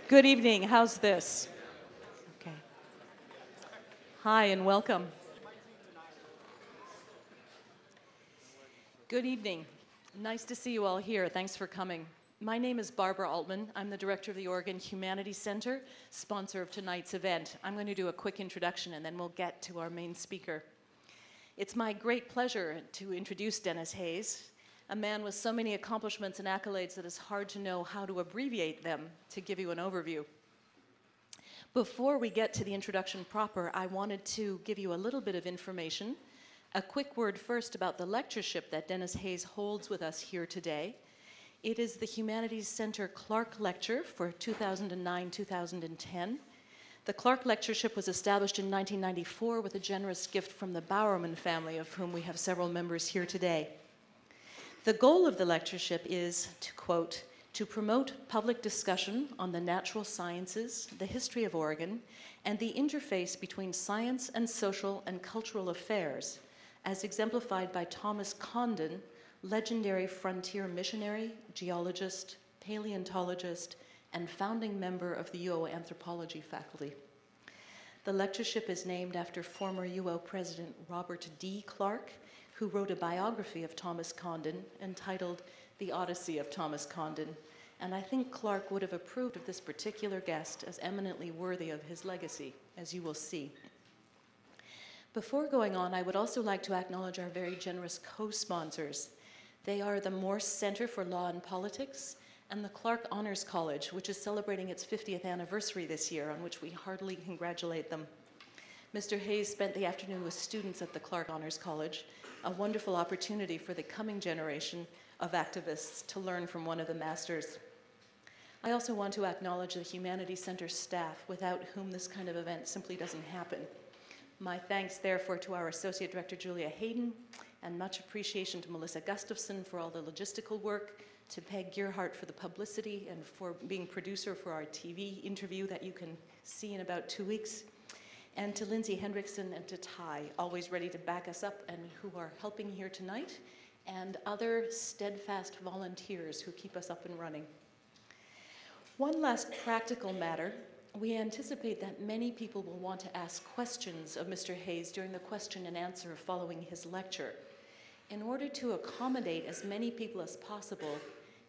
Good evening. How's this? Okay. Hi and welcome. Good evening. Nice to see you all here. Thanks for coming. My name is Barbara Altman. I'm the director of the Oregon Humanities Center, sponsor of tonight's event. I'm going to do a quick introduction and then we'll get to our main speaker. It's my great pleasure to introduce Denis Hayes, a man with so many accomplishments and accolades that it's hard to know how to abbreviate them to give you an overview. Before we get to the introduction proper, I wanted to give you a little bit of information. A quick word first about the lectureship that Denis Hayes holds with us here today. It is the Humanities Center Clark Lecture for 2009-2010. The Clark Lectureship was established in 1994 with a generous gift from the Bowerman family, of whom we have several members here today. The goal of the lectureship is, to quote, to promote public discussion on the natural sciences, the history of Oregon, and the interface between science and social and cultural affairs, as exemplified by Thomas Condon, legendary frontier missionary, geologist, paleontologist, and founding member of the UO anthropology faculty. The lectureship is named after former UO President Robert D. Clark, who wrote a biography of Thomas Condon entitled The Odyssey of Thomas Condon, and I think Clark would have approved of this particular guest as eminently worthy of his legacy, as you will see. Before going on, I would also like to acknowledge our very generous co-sponsors. They are the Morse Center for Law and Politics and the Clark Honors College, which is celebrating its 50th anniversary this year, on which we heartily congratulate them. Mr. Hayes spent the afternoon with students at the Clark Honors College, a wonderful opportunity for the coming generation of activists to learn from one of the masters. I also want to acknowledge the Humanities Center staff, without whom this kind of event simply doesn't happen. My thanks, therefore, to our Associate Director, Julia Hayden, and much appreciation to Melissa Gustafson for all the logistical work, to Peg Gearhart for the publicity, and for being producer for our TV interview that you can see in about 2 weeks, and to Lindsay Hendrickson and to Ty, always ready to back us up and who are helping here tonight, and other steadfast volunteers who keep us up and running. One last practical matter. We anticipate that many people will want to ask questions of Mr. Hayes during the question and answer following his lecture. In order to accommodate as many people as possible,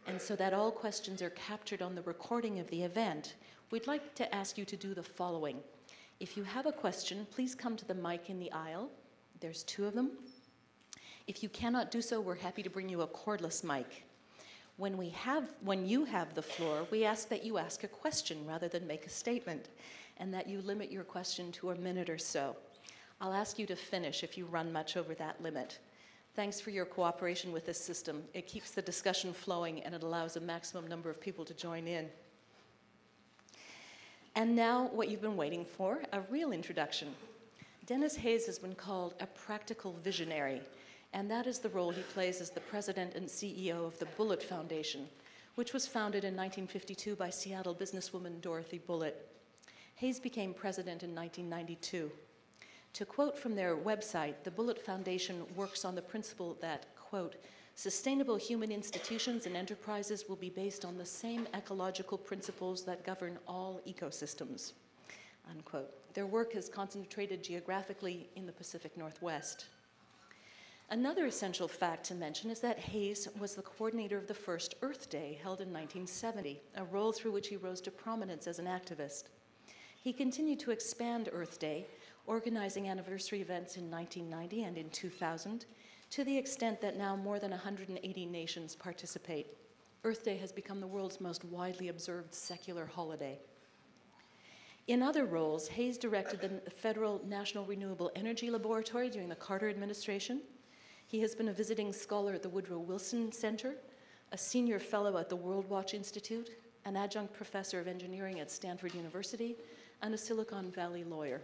and so that all questions are captured on the recording of the event, we'd like to ask you to do the following. If you have a question, please come to the mic in the aisle. There's 2 of them. If you cannot do so, we're happy to bring you a cordless mic. When you have the floor, we ask that you ask a question rather than make a statement, and that you limit your question to a minute or so. I'll ask you to finish if you run much over that limit. Thanks for your cooperation with this system. It keeps the discussion flowing and it allows a maximum number of people to join in. And now, what you've been waiting for, a real introduction. Denis Hayes has been called a practical visionary, and that is the role he plays as the president and CEO of the Bullitt Foundation, which was founded in 1952 by Seattle businesswoman Dorothy Bullitt. Hayes became president in 1992. To quote from their website, the Bullitt Foundation works on the principle that, quote, sustainable human institutions and enterprises will be based on the same ecological principles that govern all ecosystems, unquote. Their work is concentrated geographically in the Pacific Northwest. Another essential fact to mention is that Hayes was the coordinator of the first Earth Day held in 1970, a role through which he rose to prominence as an activist. He continued to expand Earth Day, organizing anniversary events in 1990 and in 2000, to the extent that now more than 180 nations participate. Earth Day has become the world's most widely observed secular holiday. In other roles, Hayes directed the Federal National Renewable Energy Laboratory during the Carter administration. He has been a visiting scholar at the Woodrow Wilson Center, a senior fellow at the World Watch Institute, an adjunct professor of engineering at Stanford University, and a Silicon Valley lawyer.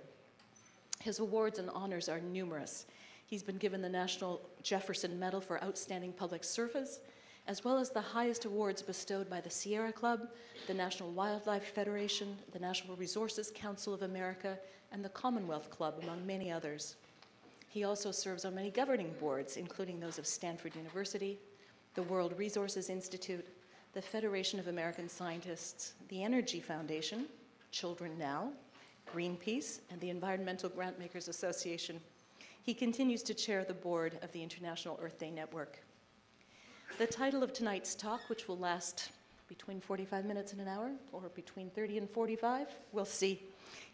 His awards and honors are numerous. He's been given the National Jefferson Medal for Outstanding Public Service, as well as the highest awards bestowed by the Sierra Club, the National Wildlife Federation, the National Resources Council of America, and the Commonwealth Club, among many others. He also serves on many governing boards, including those of Stanford University, the World Resources Institute, the Federation of American Scientists, the Energy Foundation, Children Now, Greenpeace, and the Environmental Grantmakers Association. He continues to chair the board of the International Earth Day Network. The title of tonight's talk, which will last between 45 minutes and an hour, or between 30 and 45, we'll see,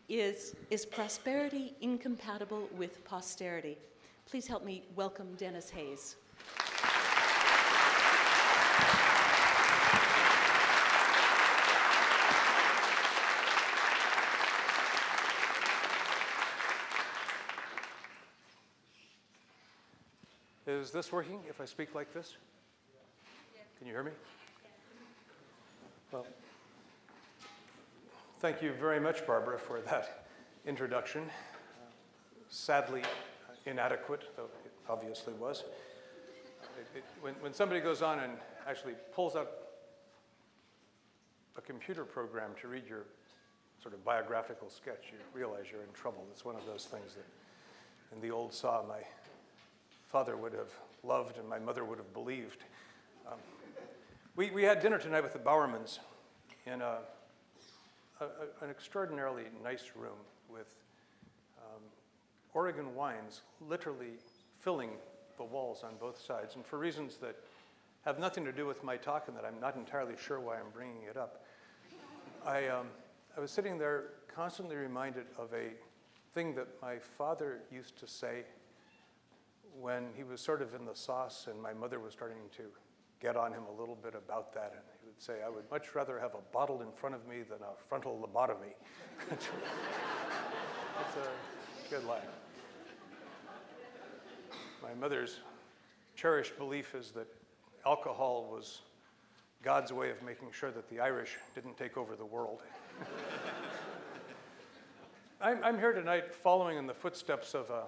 is Prosperity Incompatible with Posterity? Please help me welcome Dennis Hayes. Is this working if I speak like this? Can you hear me? Well, thank you very much, Barbara, for that introduction. Sadly inadequate, though it obviously was. When somebody goes on and actually pulls out a computer program to read your sort of biographical sketch, you realize you're in trouble. It's one of those things that in the old saw my father would have loved and my mother would have believed. We had dinner tonight with the Bowermans in an extraordinarily nice room with Oregon wines literally filling the walls on both sides. And for reasons that have nothing to do with my talk and that I'm not entirely sure why I'm bringing it up, I was sitting there constantly reminded of a thing that my father used to say when he was sort of in the sauce and my mother was starting to get on him a little bit about that. And he would say, "I would much rather have a bottle in front of me than a frontal lobotomy." That's a good line. My mother's cherished belief is that alcohol was God's way of making sure that the Irish didn't take over the world. I'm here tonight following in the footsteps of a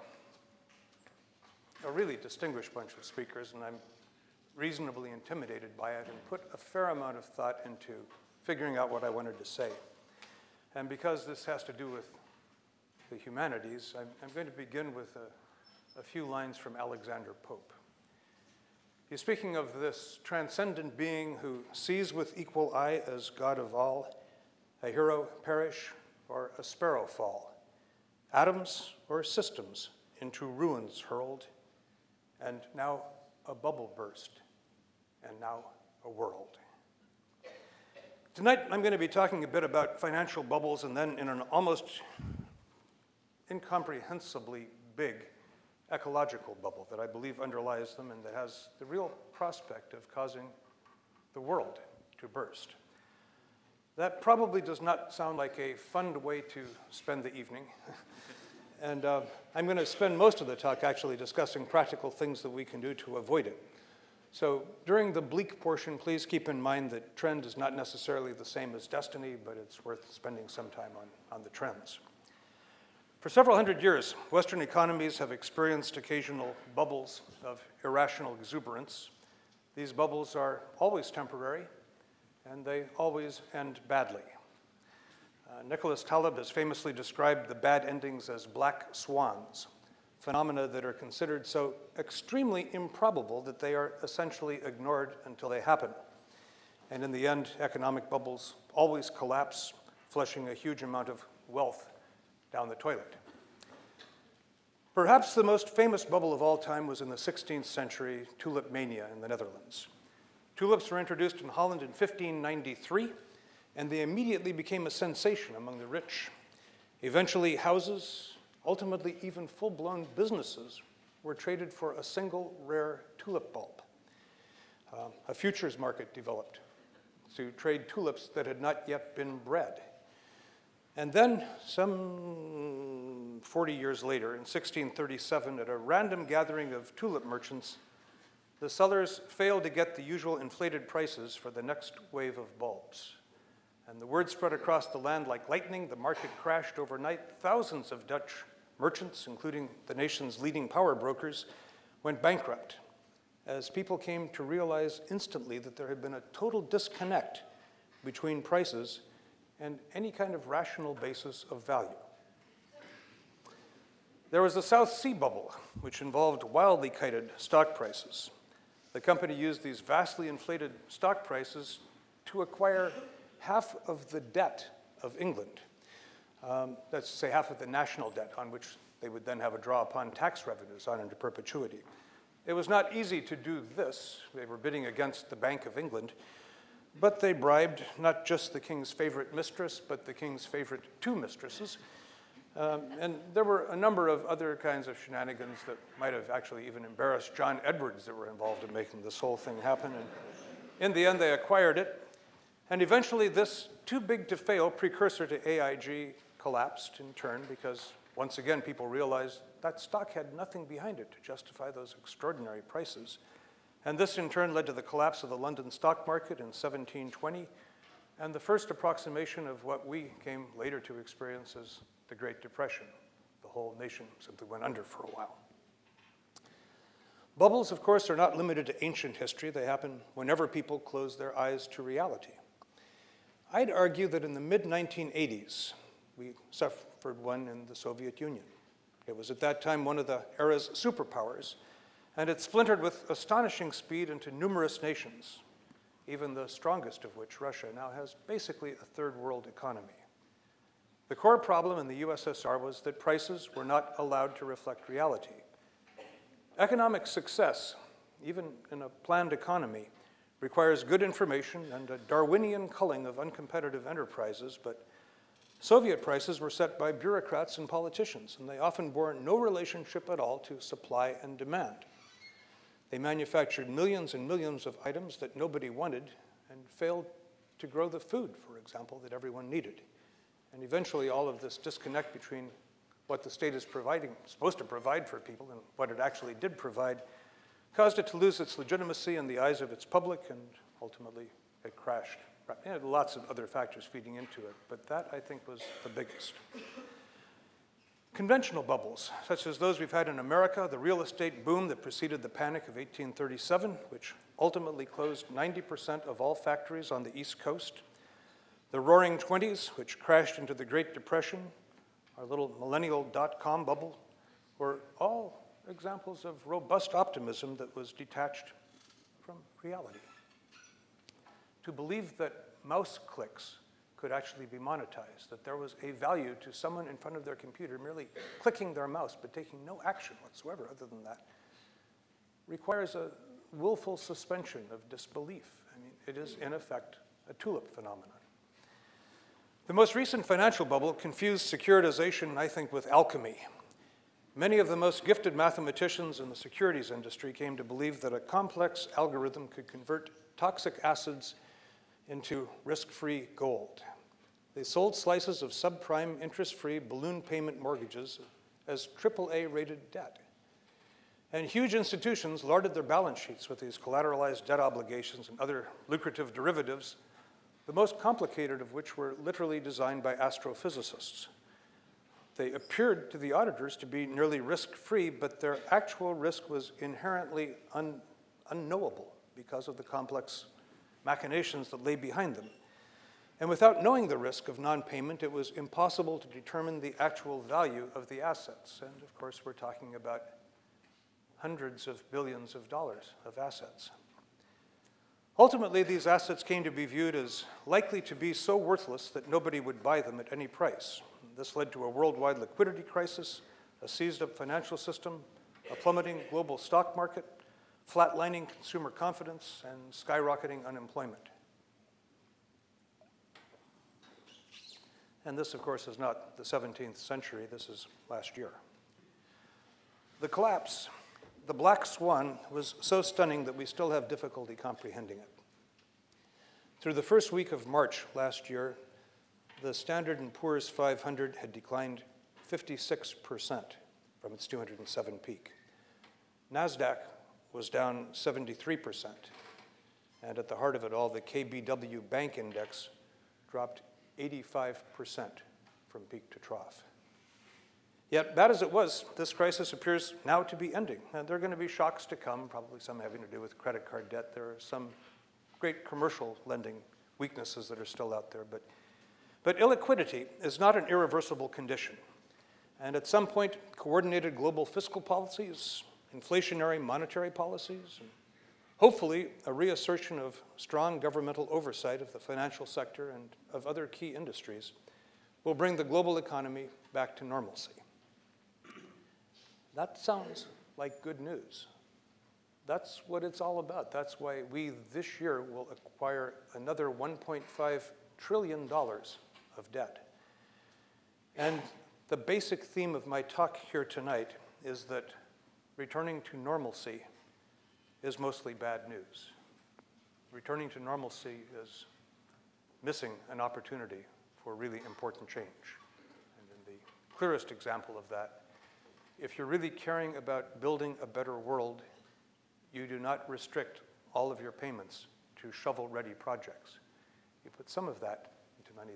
really distinguished bunch of speakers, and I'm reasonably intimidated by it and put a fair amount of thought into figuring out what I wanted to say. And because this has to do with the humanities, I'm going to begin with a few lines from Alexander Pope. He's speaking of this transcendent being who sees with equal eye as God of all, a hero perish or a sparrow fall, atoms or systems into ruins hurled, and now a bubble burst, and now a world. Tonight, I'm going to be talking a bit about financial bubbles and then in an almost incomprehensibly big ecological bubble that I believe underlies them and that has the real prospect of causing the world to burst. That probably does not sound like a fun way to spend the evening. And I'm going to spend most of the talk actually discussing practical things that we can do to avoid it. So during the bleak portion, please keep in mind that trend is not necessarily the same as destiny, but it's worth spending some time on the trends. For several hundred years, Western economies have experienced occasional bubbles of irrational exuberance. These bubbles are always temporary, and they always end badly. Nicholas Taleb has famously described the bad endings as black swans, phenomena that are considered so extremely improbable that they are essentially ignored until they happen. And in the end, economic bubbles always collapse, flushing a huge amount of wealth down the toilet. Perhaps the most famous bubble of all time was in the 16th century tulip mania in the Netherlands. Tulips were introduced in Holland in 1593, and they immediately became a sensation among the rich. Eventually, houses, ultimately even full-blown businesses, were traded for a single rare tulip bulb. A futures market developed to trade tulips that had not yet been bred. And then, some 40 years later, in 1637, at a random gathering of tulip merchants, the sellers failed to get the usual inflated prices for the next wave of bulbs. And the word spread across the land like lightning. The market crashed overnight. Thousands of Dutch merchants, including the nation's leading power brokers, went bankrupt as people came to realize instantly that there had been a total disconnect between prices and any kind of rational basis of value. There was the South Sea bubble, which involved wildly kited stock prices. The company used these vastly inflated stock prices to acquire half of the debt of England. That's to say half of the national debt on which they would then have a draw upon tax revenues on into perpetuity. It was not easy to do this. They were bidding against the Bank of England, but they bribed not just the king's favorite mistress, but the king's favorite two mistresses. And there were a number of other kinds of shenanigans that might have actually even embarrassed John Edwards that were involved in making this whole thing happen. And in the end, they acquired it. And eventually, this too-big-to-fail precursor to AIG collapsed in turn because, once again, people realized that stock had nothing behind it to justify those extraordinary prices. And this, in turn, led to the collapse of the London stock market in 1720 and the first approximation of what we came later to experience as the Great Depression. The whole nation simply went under for a while. Bubbles, of course, are not limited to ancient history. They happen whenever people close their eyes to reality. I'd argue that in the mid-1980s, we suffered one in the Soviet Union. It was at that time one of the era's superpowers, and it splintered with astonishing speed into numerous nations, even the strongest of which, Russia, now has basically a third world economy. The core problem in the USSR was that prices were not allowed to reflect reality. Economic success, even in a planned economy, requires good information and a Darwinian culling of uncompetitive enterprises, but Soviet prices were set by bureaucrats and politicians, and they often bore no relationship at all to supply and demand. They manufactured millions and millions of items that nobody wanted and failed to grow the food, for example, that everyone needed. And eventually, all of this disconnect between what the state is supposed to provide for people and what it actually did provide, caused it to lose its legitimacy in the eyes of its public, and ultimately it crashed. It had lots of other factors feeding into it, but that, I think, was the biggest. Conventional bubbles, such as those we've had in America, the real estate boom that preceded the Panic of 1837, which ultimately closed 90% of all factories on the East Coast, the Roaring '20s, which crashed into the Great Depression, our little millennial .com bubble, were all examples of robust optimism that was detached from reality. To believe that mouse clicks could actually be monetized, that there was a value to someone in front of their computer merely clicking their mouse but taking no action whatsoever other than that, requires a willful suspension of disbelief. I mean, it is, in effect, a tulip phenomenon. The most recent financial bubble confused securitization, I think, with alchemy. Many of the most gifted mathematicians in the securities industry came to believe that a complex algorithm could convert toxic acids into risk-free gold. They sold slices of subprime interest-free balloon payment mortgages as AAA-rated debt. And huge institutions larded their balance sheets with these collateralized debt obligations and other lucrative derivatives, the most complicated of which were literally designed by astrophysicists. They appeared to the auditors to be nearly risk-free, but their actual risk was inherently unknowable because of the complex machinations that lay behind them. And without knowing the risk of non-payment, it was impossible to determine the actual value of the assets. And of course, we're talking about hundreds of billions of dollars of assets. Ultimately, these assets came to be viewed as likely to be so worthless that nobody would buy them at any price. This led to a worldwide liquidity crisis, a seized-up financial system, a plummeting global stock market, flatlining consumer confidence, and skyrocketing unemployment. And this, of course, is not the 17th century. This is last year. The collapse, the black swan, was so stunning that we still have difficulty comprehending it. Through the first week of March last year, the Standard & Poor's 500 had declined 56% from its 207 peak. NASDAQ was down 73%. And at the heart of it all, the KBW Bank Index dropped 85% from peak to trough. Yet, bad as it was, this crisis appears now to be ending. And there are going to be shocks to come, probably some having to do with credit card debt. There are some great commercial lending weaknesses that are still out there. But illiquidity is not an irreversible condition. And at some point, coordinated global fiscal policies, inflationary monetary policies, and Hopefully, a reassertion of strong governmental oversight of the financial sector and of other key industries will bring the global economy back to normalcy. That sounds like good news. That's what it's all about. That's why we this year will acquire another $1.5 trillion of debt. And the basic theme of my talk here tonight is that returning to normalcy is mostly bad news. Returning to normalcy is missing an opportunity for really important change. And in the clearest example of that, if you're really caring about building a better world, you do not restrict all of your payments to shovel-ready projects. You put some of that into money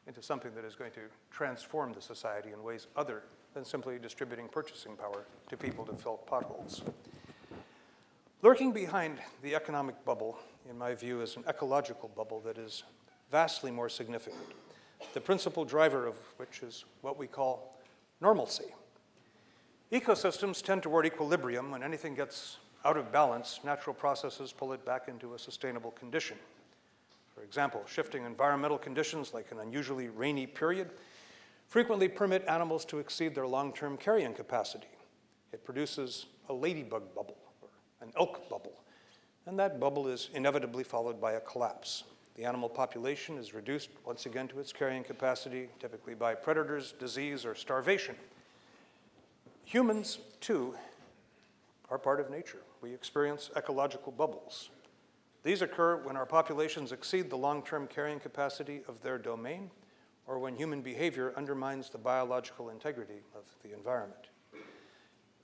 into something that is going to transform the society in ways other than simply distributing purchasing power to people to fill potholes. Lurking behind the economic bubble, in my view, is an ecological bubble that is vastly more significant, the principal driver of which is what we call normalcy. Ecosystems tend toward equilibrium. When anything gets out of balance, natural processes pull it back into a sustainable condition. For example, shifting environmental conditions like an unusually rainy period frequently permit animals to exceed their long-term carrying capacity. It produces a ladybug bubble or an elk bubble, and that bubble is inevitably followed by a collapse. The animal population is reduced once again to its carrying capacity, typically by predators, disease, or starvation. Humans, too, are part of nature. We experience ecological bubbles. These occur when our populations exceed the long-term carrying capacity of their domain, or when human behavior undermines the biological integrity of the environment.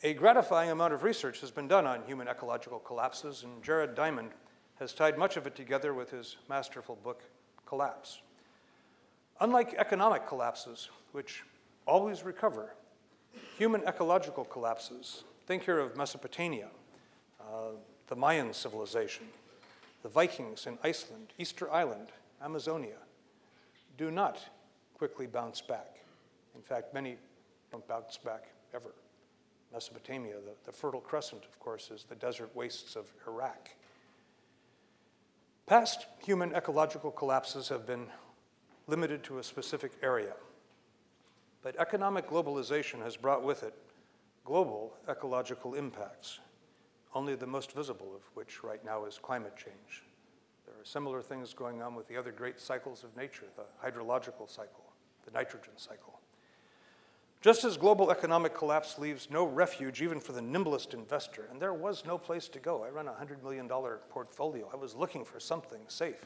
A gratifying amount of research has been done on human ecological collapses, and Jared Diamond has tied much of it together with his masterful book, Collapse. Unlike economic collapses, which always recover, human ecological collapses, think here of Mesopotamia, the Mayan civilization, the Vikings in Iceland, Easter Island, Amazonia, do not quickly bounce back. In fact, many don't bounce back ever. Mesopotamia, the Fertile Crescent, of course, is the desert wastes of Iraq. Past human ecological collapses have been limited to a specific area, but economic globalization has brought with it global ecological impacts, only the most visible of which right now is climate change. There are similar things going on with the other great cycles of nature, the hydrological cycle, the nitrogen cycle. Just as global economic collapse leaves no refuge even for the nimblest investor, and there was no place to go. I run a $100 million portfolio. I was looking for something safe.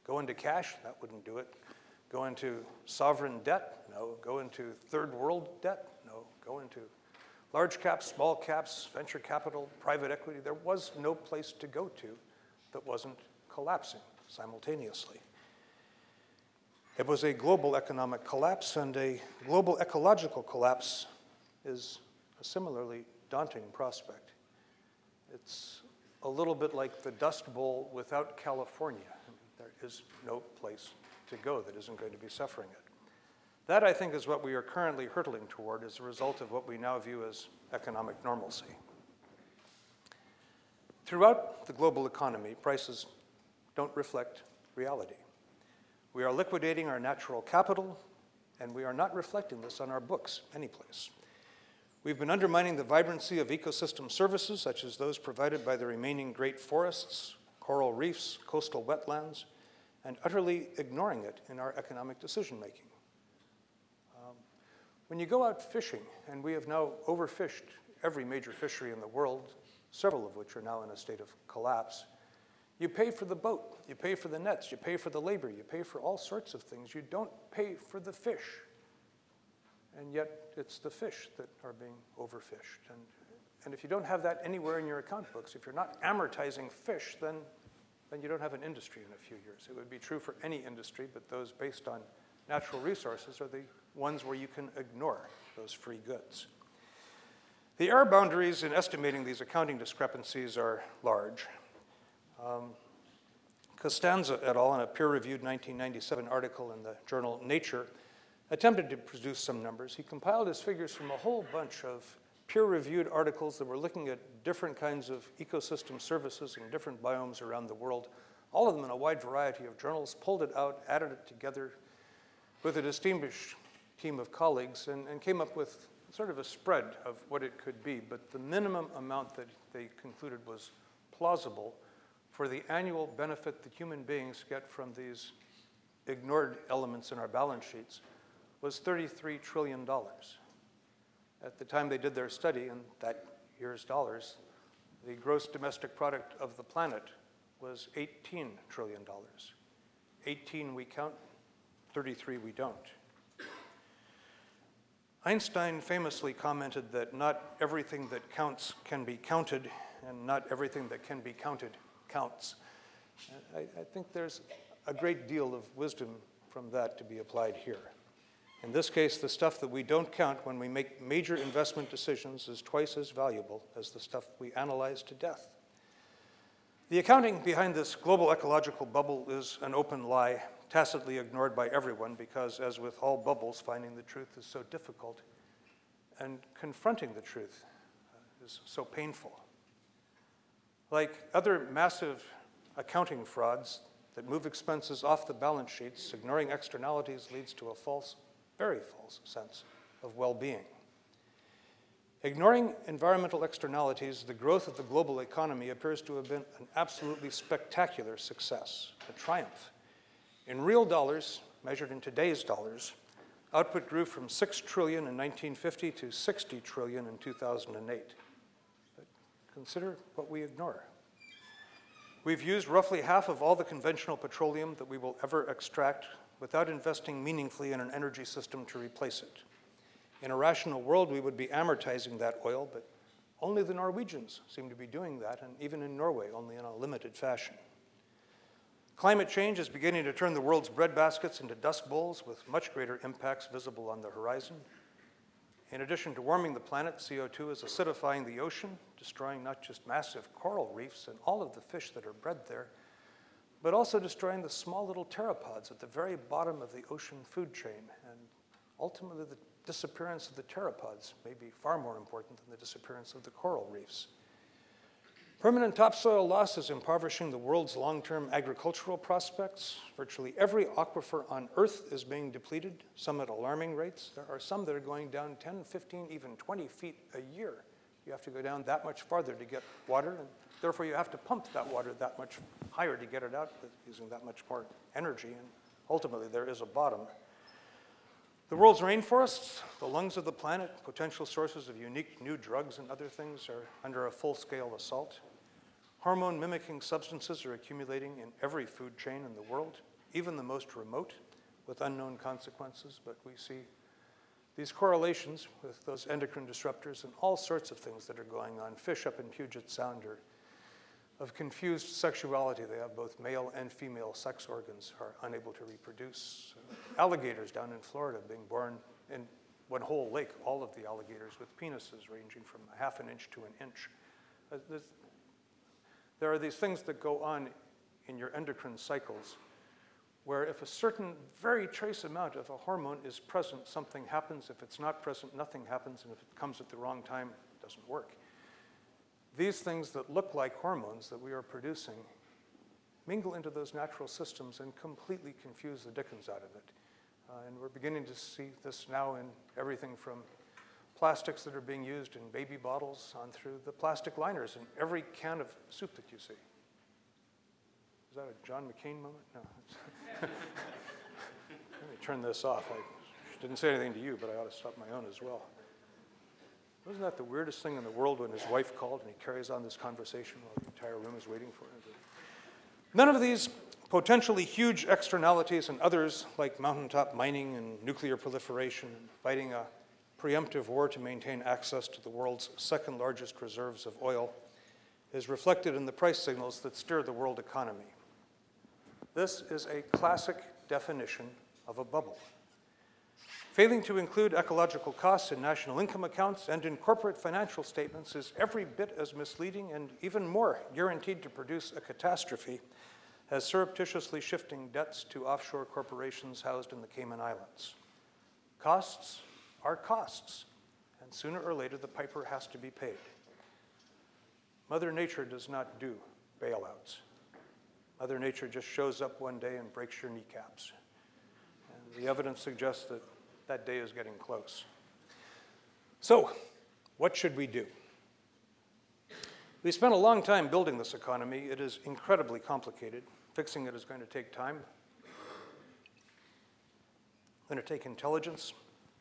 Go into cash? That wouldn't do it. Go into sovereign debt? No. Go into third world debt? No. Go into large caps, small caps, venture capital, private equity. There was no place to go to that wasn't collapsing simultaneously. It was a global economic collapse, and a global ecological collapse is a similarly daunting prospect. It's a little bit like the Dust Bowl without California. There is no place to go that isn't going to be suffering it. That, I think, is what we are currently hurtling toward as a result of what we now view as economic normalcy. Throughout the global economy, prices don't reflect reality. We are liquidating our natural capital, and we are not reflecting this on our books anyplace. We've been undermining the vibrancy of ecosystem services, such as those provided by the remaining great forests, coral reefs, coastal wetlands, and utterly ignoring it in our economic decision-making. When you go out fishing, and we have now overfished every major fishery in the world, several of which are now in a state of collapse, you pay for the boat, you pay for the nets, you pay for the labor, you pay for all sorts of things. You don't pay for the fish. And yet it's the fish that are being overfished. And if you don't have that anywhere in your account books, if you're not amortizing fish, then you don't have an industry in a few years. It would be true for any industry, but those based on natural resources are the ones where you can ignore those free goods. The error boundaries in estimating these accounting discrepancies are large. Costanza et al., in a peer-reviewed 1997 article in the journal Nature, attempted to produce some numbers. He compiled his figures from a whole bunch of peer-reviewed articles that were looking at different kinds of ecosystem services in different biomes around the world, all of them in a wide variety of journals, pulled it out, added it together with a distinguished team of colleagues, and came up with sort of a spread of what it could be. But the minimum amount that they concluded was plausible for the annual benefit that human beings get from these ignored elements in our balance sheets was $33 trillion. At the time they did their study, in that year's dollars, the gross domestic product of the planet was $18 trillion. 18 we count, 33 we don't. Einstein famously commented that not everything that counts can be counted, and not everything that can be counted counts. I think there's a great deal of wisdom from that to be applied here. In this case, the stuff that we don't count when we make major investment decisions is twice as valuable as the stuff we analyze to death. The accounting behind this global ecological bubble is an open lie, tacitly ignored by everyone because, as with all bubbles, finding the truth is so difficult, and confronting the truth is so painful. Like other massive accounting frauds that move expenses off the balance sheets, ignoring externalities leads to a false, very false sense of well-being. Ignoring environmental externalities, the growth of the global economy appears to have been an absolutely spectacular success, a triumph. In real dollars, measured in today's dollars, output grew from 6 trillion in 1950 to 60 trillion in 2008. But consider what we ignore. We've used roughly half of all the conventional petroleum that we will ever extract without investing meaningfully in an energy system to replace it. In a rational world, we would be amortizing that oil, but only the Norwegians seem to be doing that, and even in Norway, only in a limited fashion. Climate change is beginning to turn the world's breadbaskets into dust bowls with much greater impacts visible on the horizon. In addition to warming the planet, CO2 is acidifying the ocean, destroying not just massive coral reefs and all of the fish that are bred there, but also destroying the small little pteropods at the very bottom of the ocean food chain. And ultimately, the disappearance of the pteropods may be far more important than the disappearance of the coral reefs. Permanent topsoil loss is impoverishing the world's long-term agricultural prospects. Virtually every aquifer on Earth is being depleted, some at alarming rates. There are some that are going down 10, 15, even 20 feet a year. You have to go down that much farther to get water, and therefore you have to pump that water that much higher to get it out, using that much more energy, and ultimately there is a bottom. The world's rainforests, the lungs of the planet, potential sources of unique new drugs and other things, are under a full-scale assault. Hormone-mimicking substances are accumulating in every food chain in the world, even the most remote, with unknown consequences, but we see these correlations with those endocrine disruptors and all sorts of things that are going on. Fish up in Puget Sound are of confused sexuality. They have both male and female sex organs, are unable to reproduce. Alligators down in Florida being born in one whole lake, all of the alligators with penises ranging from a half an inch to an inch. There are these things that go on in your endocrine cycles where if a certain very trace amount of a hormone is present, something happens. If it's not present, nothing happens. And if it comes at the wrong time, it doesn't work. These things that look like hormones that we are producing mingle into those natural systems and completely confuse the dickens out of it. And we're beginning to see this now in everything from plastics that are being used in baby bottles on through the plastic liners in every can of soup that you see. Is that a John McCain moment? No. Let me turn this off. I didn't say anything to you, but I ought to stop my own as well. Wasn't that the weirdest thing in the world when his wife called and he carries on this conversation while the entire room is waiting for him? None of these potentially huge externalities and others, like mountaintop mining and nuclear proliferation and fighting a preemptive war to maintain access to the world's second largest reserves of oil, is reflected in the price signals that steer the world economy. This is a classic definition of a bubble. Failing to include ecological costs in national income accounts and in corporate financial statements is every bit as misleading and even more guaranteed to produce a catastrophe as surreptitiously shifting debts to offshore corporations housed in the Cayman Islands. Costs are costs, and sooner or later the piper has to be paid. Mother Nature does not do bailouts. Mother Nature just shows up one day and breaks your kneecaps. And the evidence suggests that that day is getting close. So, what should we do? We spent a long time building this economy. It is incredibly complicated. Fixing it is going to take time. It's going to take intelligence.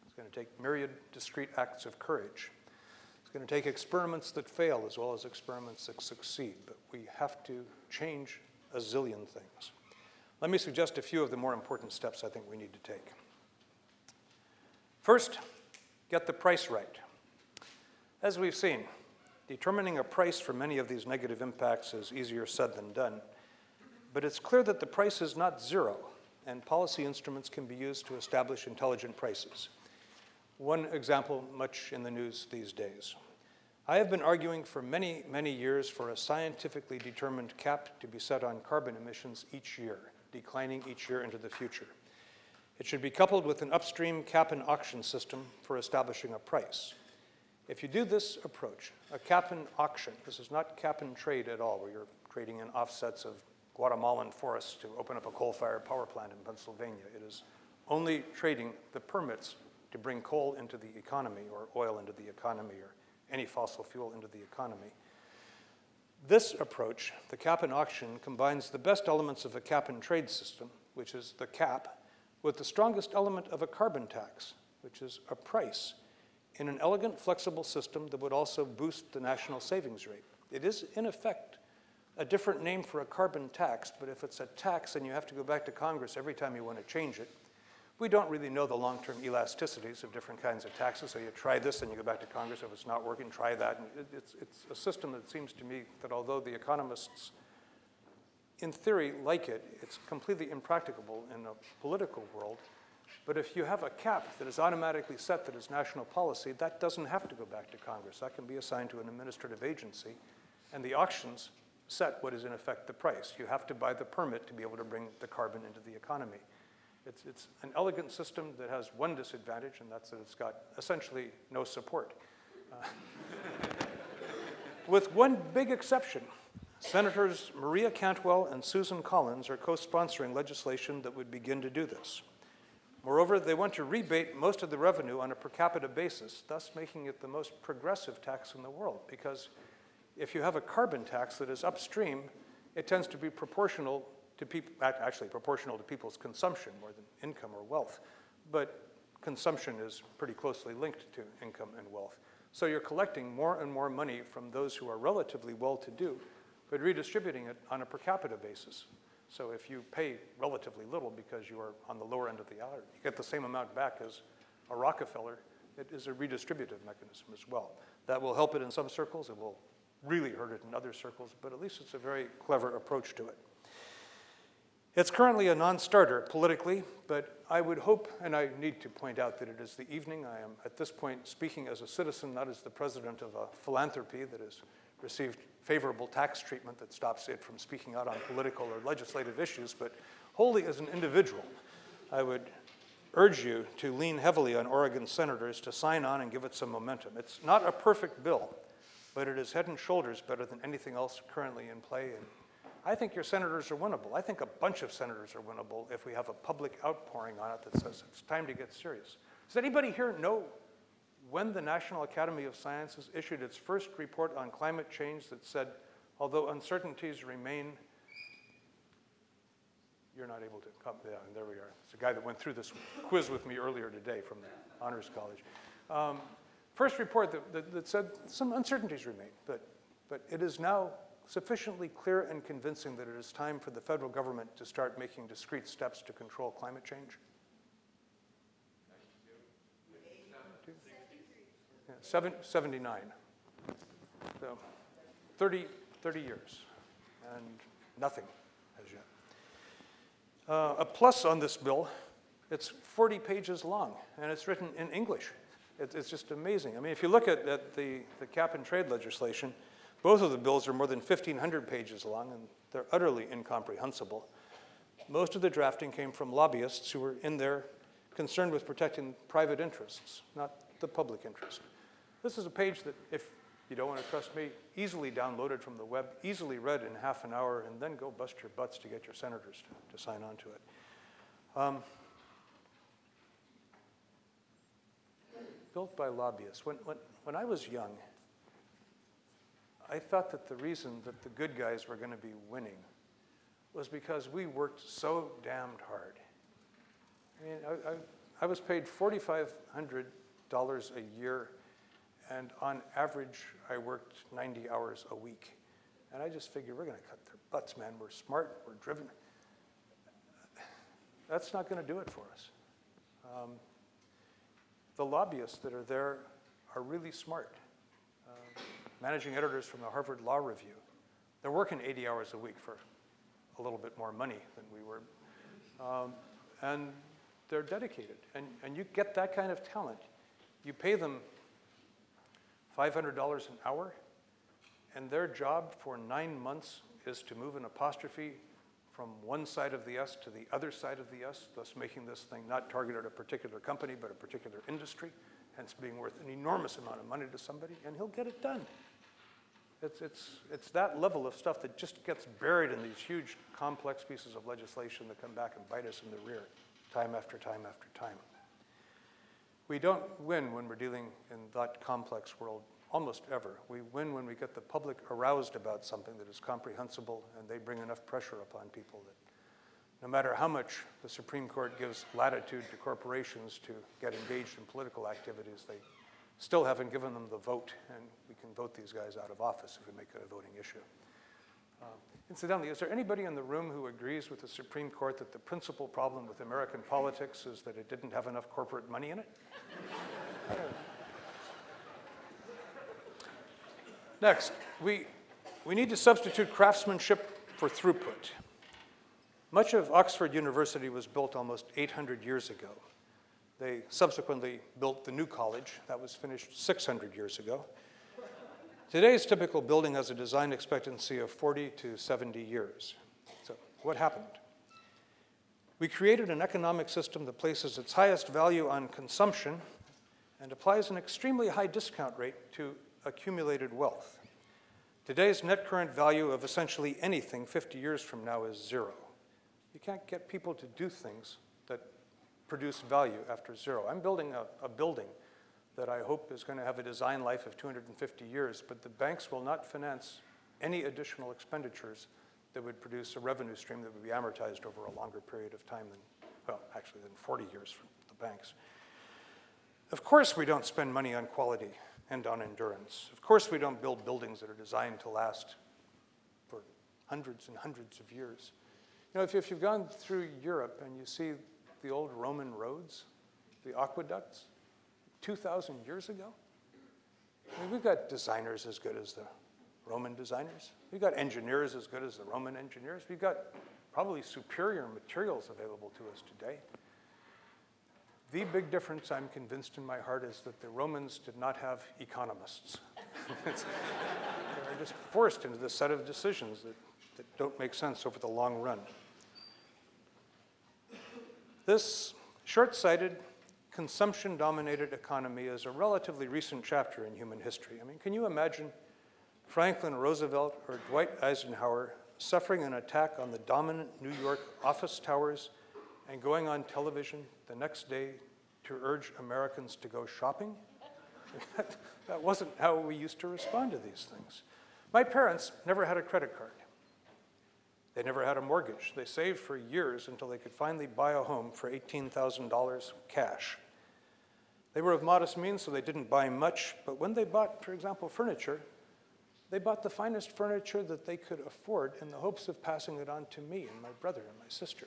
It's going to take myriad discrete acts of courage. It's going to take experiments that fail as well as experiments that succeed. But we have to change a zillion things. Let me suggest a few of the more important steps I think we need to take. First, get the price right. As we've seen, determining a price for many of these negative impacts is easier said than done, but it's clear that the price is not zero, and policy instruments can be used to establish intelligent prices. One example much in the news these days. I have been arguing for many, many years for a scientifically determined cap to be set on carbon emissions each year, declining each year into the future. It should be coupled with an upstream cap and auction system for establishing a price. If you do this approach, a cap and auction, this is not cap and trade at all, where you're trading in offsets of Guatemalan forests to open up a coal-fired power plant in Pennsylvania. It is only trading the permits to bring coal into the economy or oil into the economy or any fossil fuel into the economy. This approach, the cap and auction, combines the best elements of a cap and trade system, which is the cap, with the strongest element of a carbon tax, which is a price, in an elegant, flexible system that would also boost the national savings rate. It is, in effect, a different name for a carbon tax, but if it's a tax and you have to go back to Congress every time you want to change it, we don't really know the long-term elasticities of different kinds of taxes, so you try this and you go back to Congress. If it's not working, try that. And it's a system that seems to me that although the economists in theory like it, it's completely impracticable in a political world. But if you have a cap that is automatically set that is national policy, that doesn't have to go back to Congress. That can be assigned to an administrative agency, and the auctions set what is in effect the price. You have to buy the permit to be able to bring the carbon into the economy. It's an elegant system that has one disadvantage, and that's that it's got essentially no support. With one big exception. Senators Maria Cantwell and Susan Collins are co-sponsoring legislation that would begin to do this. Moreover, they want to rebate most of the revenue on a per capita basis, thus making it the most progressive tax in the world, because if you have a carbon tax that is upstream, it tends to be proportional to people, actually proportional to people's consumption more than income or wealth. But consumption is pretty closely linked to income and wealth. So you're collecting more and more money from those who are relatively well-to-do, but redistributing it on a per capita basis. So if you pay relatively little because you are on the lower end of the ladder, you get the same amount back as a Rockefeller. It is a redistributive mechanism as well. That will help it in some circles. It will really hurt it in other circles, but at least it's a very clever approach to it. It's currently a non-starter politically, but I would hope, and I need to point out that it is the evening. I am, at this point, speaking as a citizen, not as the president of a philanthropy that has received favorable tax treatment that stops it from speaking out on political or legislative issues, but wholly as an individual. I would urge you to lean heavily on Oregon senators to sign on and give it some momentum. It's not a perfect bill, but it is head and shoulders better than anything else currently in play. And I think your senators are winnable. I think a bunch of senators are winnable if we have a public outpouring on it that says it's time to get serious. Does anybody here know when the National Academy of Sciences issued its first report on climate change that said, although uncertainties remain, you're not able to come, yeah, and there we are. It's a guy that went through this quiz with me earlier today from the Honors College. First report that said some uncertainties remain, but it is now sufficiently clear and convincing that it is time for the federal government to start making discrete steps to control climate change. 79. So 30 years, and nothing as yet. A plus on this bill, it's 40 pages long, and it's written in English. It's just amazing. I mean, if you look at the cap and trade legislation, both of the bills are more than 1,500 pages long, and they're utterly incomprehensible. Most of the drafting came from lobbyists who were in there concerned with protecting private interests, not the public interest. This is a page that, if you don't want to trust me, easily downloaded from the web, easily read in half an hour, and then go bust your butts to get your senators to sign on to it. Built by lobbyists. When I was young, I thought that the reason that the good guys were going to be winning was because we worked so damned hard. I mean, I was paid $4,500 a year, and on average, I worked 90 hours a week. And I just figured, we're going to cut their butts, man. We're smart, we're driven. That's not going to do it for us. The lobbyists that are there are really smart. Managing editors from the Harvard Law Review, they're working 80 hours a week for a little bit more money than we were. And they're dedicated. And you get that kind of talent. You pay them $500 an hour, and their job for 9 months is to move an apostrophe from one side of the S to the other side of the S, thus making this thing not targeted at a particular company, but a particular industry, hence being worth an enormous amount of money to somebody, and he'll get it done. It's that level of stuff that just gets buried in these huge, complex pieces of legislation that come back and bite us in the rear, time after time after time. We don't win when we're dealing in that complex world, almost ever. We win when we get the public aroused about something that is comprehensible, and they bring enough pressure upon people that no matter how much the Supreme Court gives latitude to corporations to get engaged in political activities, they still haven't given them the vote, and we can vote these guys out of office if we make it a voting issue. Incidentally, is there anybody in the room who agrees with the Supreme Court that the principal problem with American politics is that it didn't have enough corporate money in it? Next, we need to substitute craftsmanship for throughput. Much of Oxford University was built almost 800 years ago. They subsequently built the new college. That was finished 600 years ago. Today's typical building has a design expectancy of 40 to 70 years. So what happened? We created an economic system that places its highest value on consumption and applies an extremely high discount rate to accumulated wealth. Today's net current value of essentially anything 50 years from now is zero. You can't get people to do things that produce value after zero. I'm building a building that I hope is going to have a design life of 250 years, but the banks will not finance any additional expenditures that would produce a revenue stream that would be amortized over a longer period of time than 40 years from the banks. Of course we don't spend money on quality and on endurance. Of course we don't build buildings that are designed to last for hundreds and hundreds of years. You know, if you've gone through Europe and you see the old Roman roads, the aqueducts, 2,000 years ago, I mean, we've got designers as good as the Roman designers. We've got engineers as good as the Roman engineers. We've got probably superior materials available to us today. The big difference, I'm convinced in my heart, is that the Romans did not have economists. They're just forced into this set of decisions that don't make sense over the long run. This short-sighted, consumption-dominated economy is a relatively recent chapter in human history. I mean, can you imagine Franklin Roosevelt or Dwight Eisenhower suffering an attack on the dominant New York office towers and going on television the next day to urge Americans to go shopping? That wasn't how we used to respond to these things. My parents never had a credit card. They never had a mortgage. They saved for years until they could finally buy a home for $18,000 cash. They were of modest means, so they didn't buy much, but when they bought, for example, furniture, they bought the finest furniture that they could afford in the hopes of passing it on to me and my brother and my sister.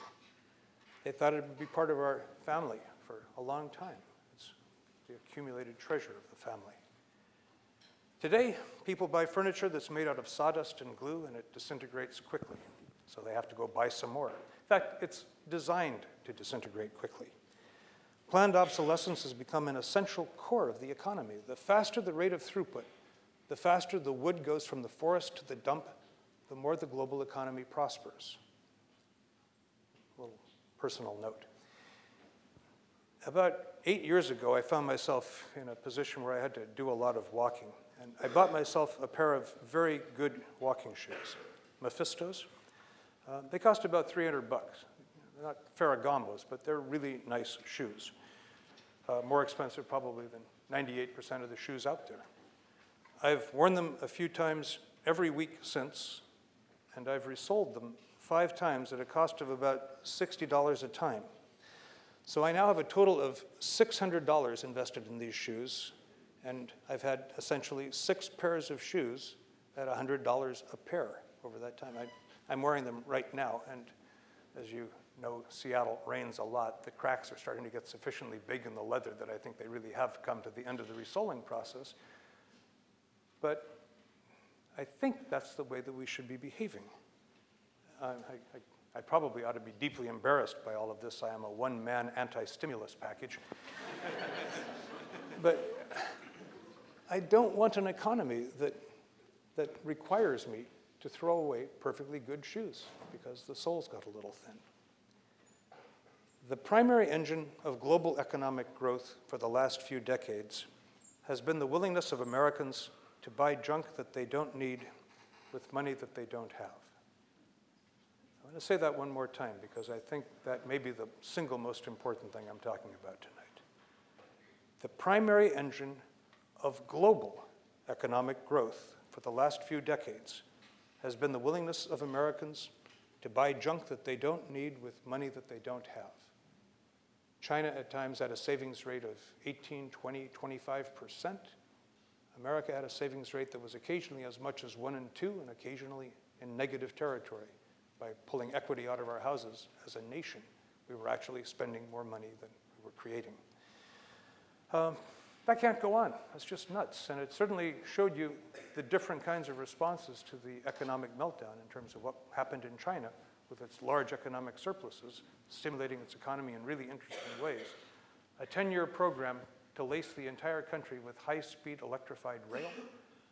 They thought it would be part of our family for a long time. It's the accumulated treasure of the family. Today, people buy furniture that's made out of sawdust and glue, and it disintegrates quickly, so they have to go buy some more. In fact, it's designed to disintegrate quickly. Planned obsolescence has become an essential core of the economy. The faster the rate of throughput, the faster the wood goes from the forest to the dump, the more the global economy prospers. A little personal note. About 8 years ago, I found myself in a position where I had to do a lot of walking. And I bought myself a pair of very good walking shoes, Mephistos. They cost about 300 bucks. They're not Ferragamos, but they're really nice shoes. More expensive probably than 98% of the shoes out there. I've worn them a few times every week since, and I've resold them 5 times at a cost of about $60 a time. So I now have a total of $600 invested in these shoes, and I've had essentially 6 pairs of shoes at $100 a pair over that time. I'm wearing them right now, and as you know, Seattle rains a lot. The cracks are starting to get sufficiently big in the leather that I think they really have come to the end of the resoling process. But I think that's the way that we should be behaving. I probably ought to be deeply embarrassed by all of this. I am a one-man anti-stimulus package. But I don't want an economy that requires me to throw away perfectly good shoes because the sole's got a little thin. The primary engine of global economic growth for the last few decades has been the willingness of Americans to buy junk that they don't need with money that they don't have. I'm going to say that one more time because I think that may be the single most important thing I'm talking about tonight. The primary engine of global economic growth for the last few decades has been the willingness of Americans to buy junk that they don't need with money that they don't have. China at times had a savings rate of 18, 20, 25%. America had a savings rate that was occasionally as much as 1 and 2 and occasionally in negative territory. By pulling equity out of our houses as a nation, we were actually spending more money than we were creating. That can't go on. That's just nuts. And it certainly showed you the different kinds of responses to the economic meltdown in terms of what happened in China with its large economic surpluses, stimulating its economy in really interesting ways. A 10-year program to lace the entire country with high-speed electrified rail.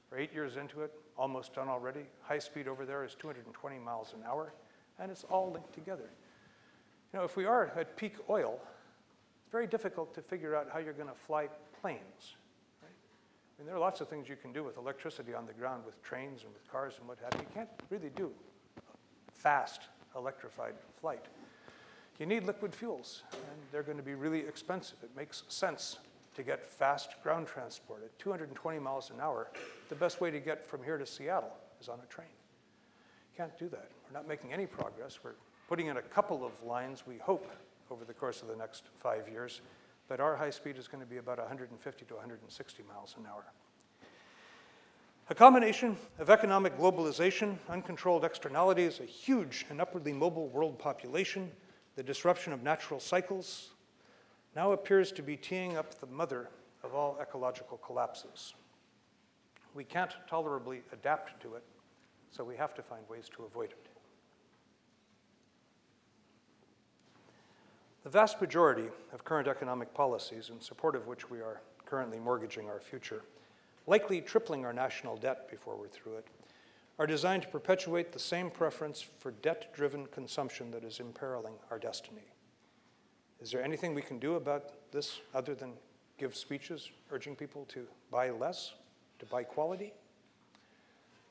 We're 8 years into it, almost done already. High speed over there is 220 miles an hour, and it's all linked together. You know, if we are at peak oil, it's very difficult to figure out how you're going to fly planes. Right? I mean, there are lots of things you can do with electricity on the ground, with trains and with cars and what have you. You can't really do fast electrified flight. You need liquid fuels, and they're going to be really expensive. It makes sense to get fast ground transport at 220 miles an hour. The best way to get from here to Seattle is on a train. You can't do that. We're not making any progress. We're putting in a couple of lines, we hope, over the course of the next 5 years, but our high speed is going to be about 150 to 160 miles an hour. A combination of economic globalization, uncontrolled externalities, a huge and upwardly mobile world population, the disruption of natural cycles, now appears to be teeing up the mother of all ecological collapses. We can't tolerably adapt to it, so we have to find ways to avoid it. The vast majority of current economic policies, in support of which we are currently mortgaging our future, likely tripling our national debt before we're through it, are designed to perpetuate the same preference for debt-driven consumption that is imperiling our destiny. Is there anything we can do about this other than give speeches urging people to buy less, to buy quality?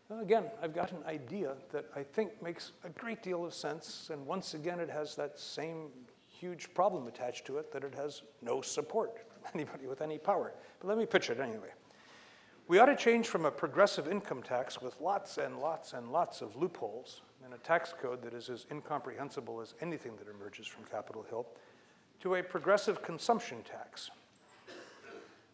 Well, again, I've got an idea that I think makes a great deal of sense, and once again, it has that same huge problem attached to it that it has no support from anybody with any power. But let me pitch it anyway. We ought to change from a progressive income tax with lots and lots and lots of loopholes and a tax code that is as incomprehensible as anything that emerges from Capitol Hill to a progressive consumption tax.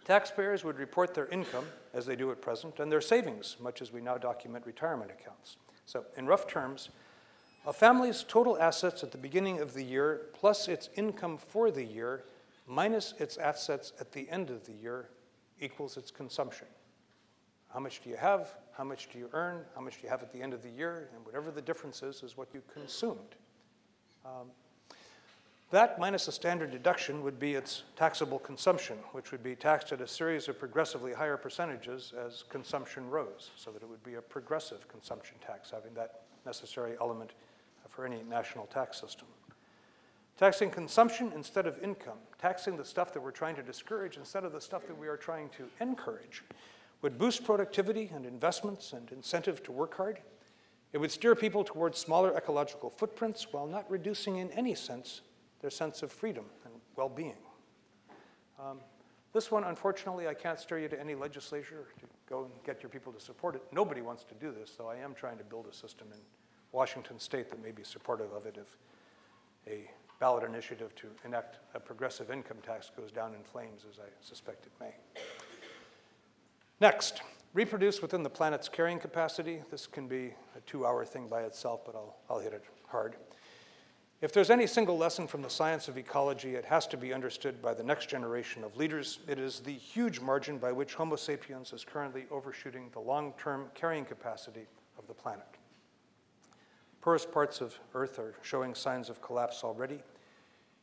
Taxpayers would report their income, as they do at present, and their savings, much as we now document retirement accounts. So, in rough terms, a family's total assets at the beginning of the year plus its income for the year minus its assets at the end of the year equals its consumption. How much do you have? How much do you earn? How much do you have at the end of the year? And whatever the difference is what you consumed. That minus a standard deduction would be its taxable consumption, which would be taxed at a series of progressively higher percentages as consumption rose, so that it would be a progressive consumption tax, having that necessary element for any national tax system. taxing consumption instead of income, taxing the stuff that we're trying to discourage instead of the stuff that we are trying to encourage, would boost productivity and investments and incentive to work hard. It would steer people towards smaller ecological footprints while not reducing in any sense their sense of freedom and well-being. This one, unfortunately, I can't steer you to any legislature to go and get your people to support it. Nobody wants to do this, though I am trying to build a system in Washington state that may be supportive of it if a ballot initiative to enact a progressive income tax goes down in flames, as I suspect it may. Next, reproduce within the planet's carrying capacity. This can be a 2-hour thing by itself, but I'll hit it hard. If there's any single lesson from the science of ecology, it has to be understood by the next generation of leaders. It is the huge margin by which Homo sapiens is currently overshooting the long-term carrying capacity of the planet. Poorest parts of Earth are showing signs of collapse already.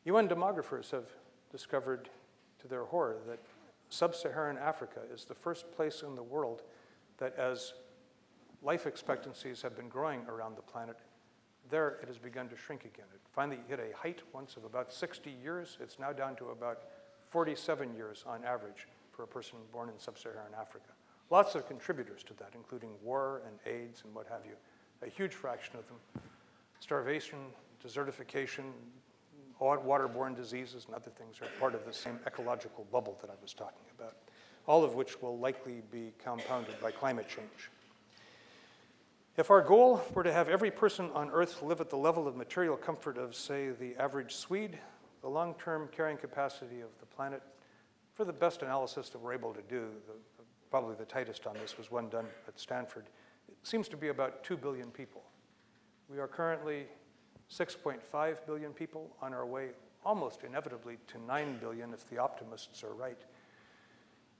UN demographers have discovered, to their horror, that sub-Saharan Africa is the first place in the world that, as life expectancies have been growing around the planet, there it has begun to shrink again. It finally hit a height once of about 60 years. It's now down to about 47 years on average for a person born in sub-Saharan Africa. Lots of contributors to that, including war and AIDS and what have you. A huge fraction of them. Starvation, desertification, waterborne diseases, and other things are part of the same ecological bubble that I was talking about, all of which will likely be compounded by climate change. If our goal were to have every person on Earth live at the level of material comfort of, say, the average Swede, the long-term carrying capacity of the planet, for the best analysis that we're able to do, probably the tightest on this was one done at Stanford, it seems to be about 2 billion people. We are currently 6.5 billion people on our way almost inevitably to 9 billion if the optimists are right.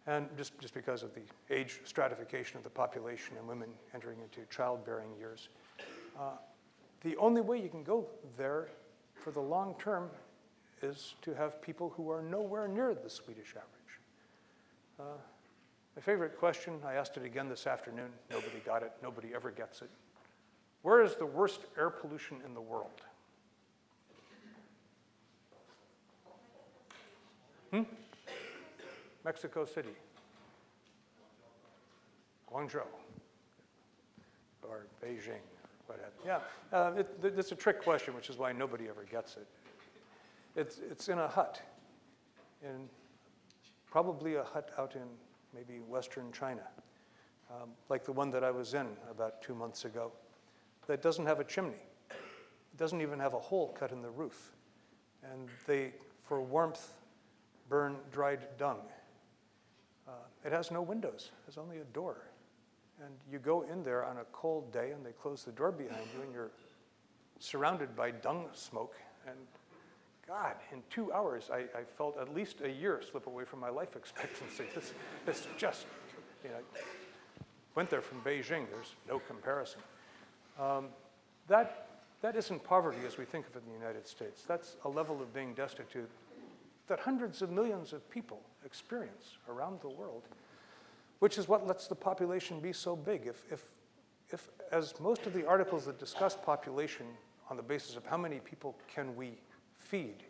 And just because of the age stratification of the population and women entering into childbearing years. The only way you can go there for the long term is to have people who are nowhere near the Swedish average. My favorite question, I asked it again this afternoon. Nobody got it. Nobody ever gets it. Where is the worst air pollution in the world? Mexico City. Guangzhou. Or Beijing. What have you. Yeah, it's a trick question, which is why nobody ever gets it. It's in a hut. Probably a hut out in maybe Western China, like the one that I was in about 2 months ago, that doesn't have a chimney. It doesn't even have a hole cut in the roof. And they, for warmth, burn dried dung. It has no windows. There's only a door. And you go in there on a cold day, and they close the door behind you, and you're surrounded by dung smoke. And God, in 2 hours, I felt at least a year slip away from my life expectancy. This just, went there from Beijing. There's no comparison. That isn't poverty as we think of it in the United States. That's a level of being destitute that hundreds of millions of people experience around the world, which is what lets the population be so big. If as most of the articles that discuss population on the basis of how many people can we feed,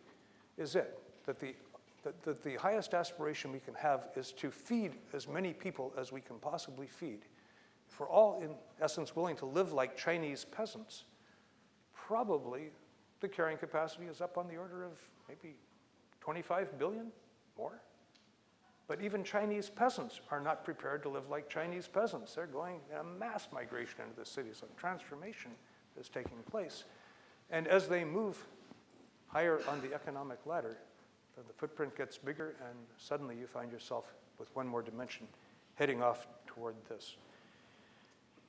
is it that the highest aspiration we can have is to feed as many people as we can possibly feed. If we're all, in essence, willing to live like Chinese peasants, probably the carrying capacity is up on the order of maybe 25 billion, more. But even Chinese peasants are not prepared to live like Chinese peasants. They're going in a mass migration into the cities. So transformation is taking place. And as they move higher on the economic ladder, the footprint gets bigger, and suddenly you find yourself with one more dimension heading off toward this.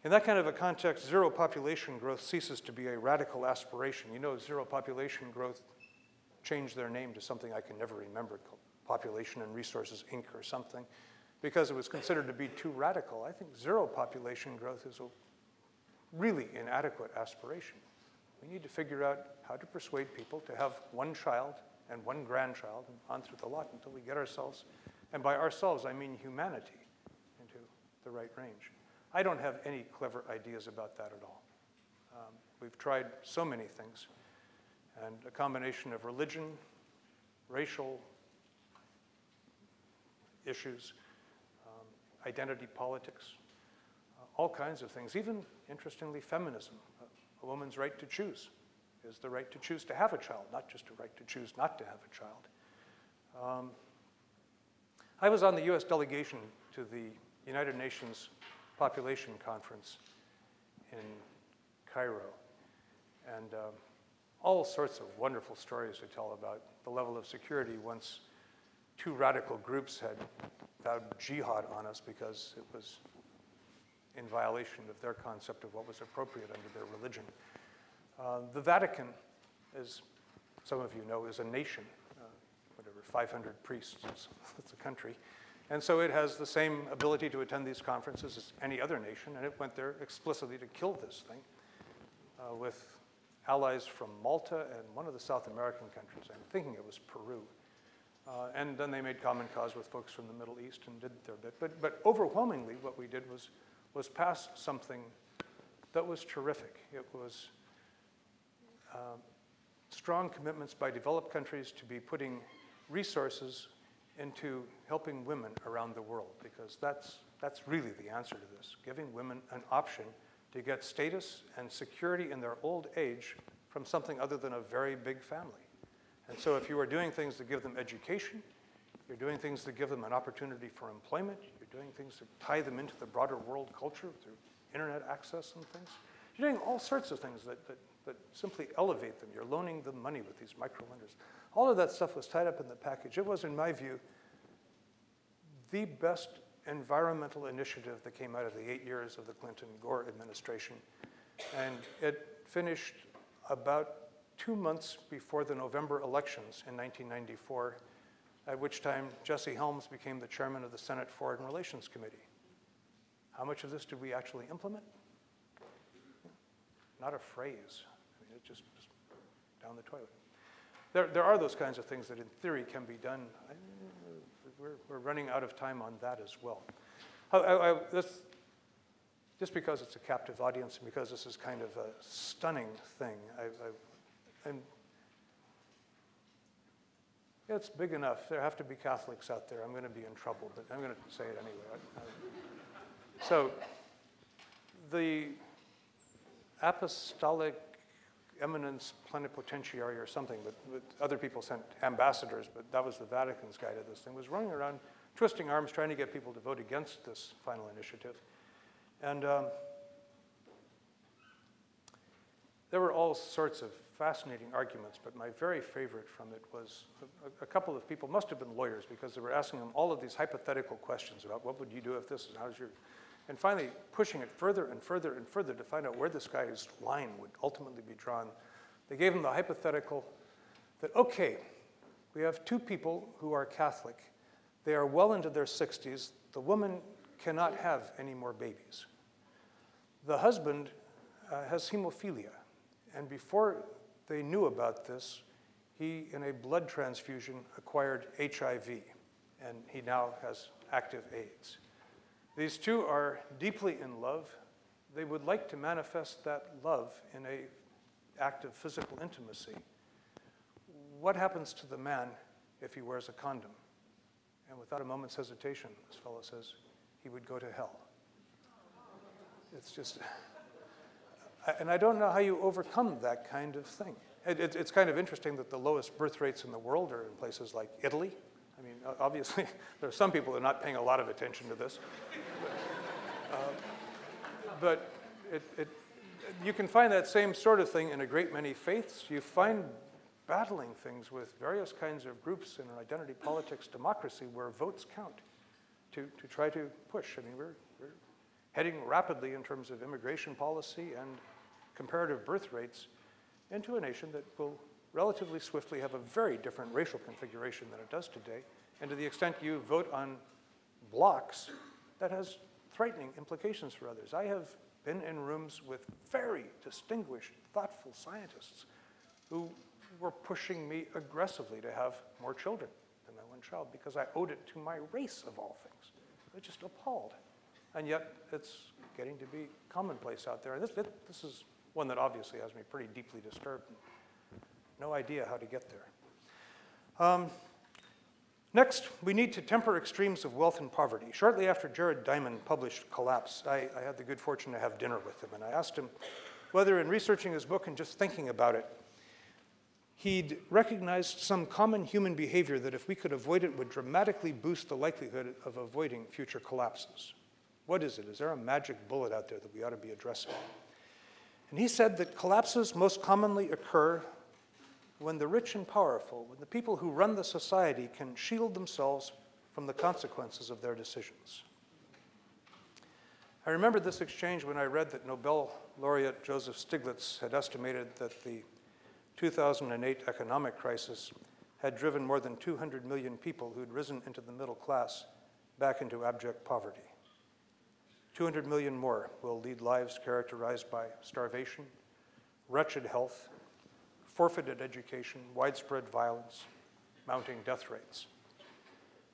In that kind of a context, zero population growth ceases to be a radical aspiration. You know, zero population growth changed their name to something I can never remember, called Population and Resources, Inc. or something, because it was considered to be too radical. I think zero population growth is a really inadequate aspiration. We need to figure out how to persuade people to have one child and one grandchild and on through the lot until we get ourselves, and by ourselves I mean humanity, into the right range. I don't have any clever ideas about that at all. We've tried so many things, And a combination of religion, racial issues, identity politics, all kinds of things, even, interestingly, feminism. A woman's right to choose is the right to choose to have a child, not just a right to choose not to have a child. I was on the US delegation to the United Nations Population Conference in Cairo, and all sorts of wonderful stories to tell about the level of security once two radical groups had vowed jihad on us because it was in violation of their concept of what was appropriate under their religion. The Vatican, as some of you know, is a nation, 500 priests, it's a country. And so it has the same ability to attend these conferences as any other nation, and it went there explicitly to kill this thing with allies from Malta and one of the South American countries. I'm thinking it was Peru. And then they made common cause with folks from the Middle East and did their bit. But overwhelmingly, what we did was pass something that was terrific. It was strong commitments by developed countries to be putting resources into helping women around the world, because that's really the answer to this, giving women an option to get status and security in their old age from something other than a very big family. And so if you are doing things to give them education, you're doing things to give them an opportunity for employment, you're doing things to tie them into the broader world culture through internet access and things, you're doing all sorts of things that simply elevate them. You're loaning them money with these microlenders. All of that stuff was tied up in the package. It was, in my view, the best environmental initiative that came out of the 8 years of the Clinton-Gore administration. And it finished about 2 months before the November elections in 1994, at which time Jesse Helms became the chairman of the Senate Foreign Relations Committee. How much of this did we actually implement? Not a phrase. I mean, it just down the toilet. There are those kinds of things that in theory can be done. We're running out of time on that as well. Just because it's a captive audience and because this is kind of a stunning thing, and it's big enough. There have to be Catholics out there. I'm going to be in trouble, but I'm going to say it anyway. So the Apostolic Eminence Plenipotentiary or something, but other people sent ambassadors, but that was the Vatican's guy to this thing, was running around twisting arms trying to get people to vote against this final initiative. And there were all sorts of fascinating arguments, but my very favorite from it was a couple of people, must have been lawyers, because they were asking them all of these hypothetical questions about what would you do if this, and how's your, and finally pushing it further and further and further to find out where this guy's line would ultimately be drawn. They gave him the hypothetical that, okay, we have two people who are Catholic. They are well into their 60s. The woman cannot have any more babies. The husband has hemophilia, and before they knew about this, he, in a blood transfusion, acquired HIV, and he now has active AIDS. These two are deeply in love. They would like to manifest that love in an act of physical intimacy. What happens to the man if he wears a condom? And without a moment's hesitation, this fellow says, he would go to hell. It's just, and I don't know how you overcome that kind of thing. It's kind of interesting that the lowest birth rates in the world are in places like Italy. I mean, obviously, there are some people that are not paying a lot of attention to this. But you can find that same sort of thing in a great many faiths. You find battling things with various kinds of groups in an identity politics democracy where votes count to try to push. I mean, we're heading rapidly in terms of immigration policy and comparative birth rates into a nation that will relatively swiftly have a very different racial configuration than it does today. And to the extent you vote on blocks, that has frightening implications for others. I have been in rooms with very distinguished, thoughtful scientists who were pushing me aggressively to have more children than my one child because I owed it to my race, of all things. They're just appalled. And yet, it's getting to be commonplace out there. And this is one that obviously has me pretty deeply disturbed. No idea how to get there. Next, we need to temper extremes of wealth and poverty. Shortly after Jared Diamond published Collapse, I had the good fortune to have dinner with him, and I asked him whether in researching his book and just thinking about it, he'd recognized some common human behavior that if we could avoid it would dramatically boost the likelihood of avoiding future collapses. What is it? Is there a magic bullet out there that we ought to be addressing? And he said that collapses most commonly occur when the rich and powerful, when the people who run the society can shield themselves from the consequences of their decisions. I remember this exchange when I read that Nobel laureate Joseph Stiglitz had estimated that the 2008 economic crisis had driven more than 200 million people who'd risen into the middle class back into abject poverty. 200 million more will lead lives characterized by starvation, wretched health, forfeited education, widespread violence, mounting death rates.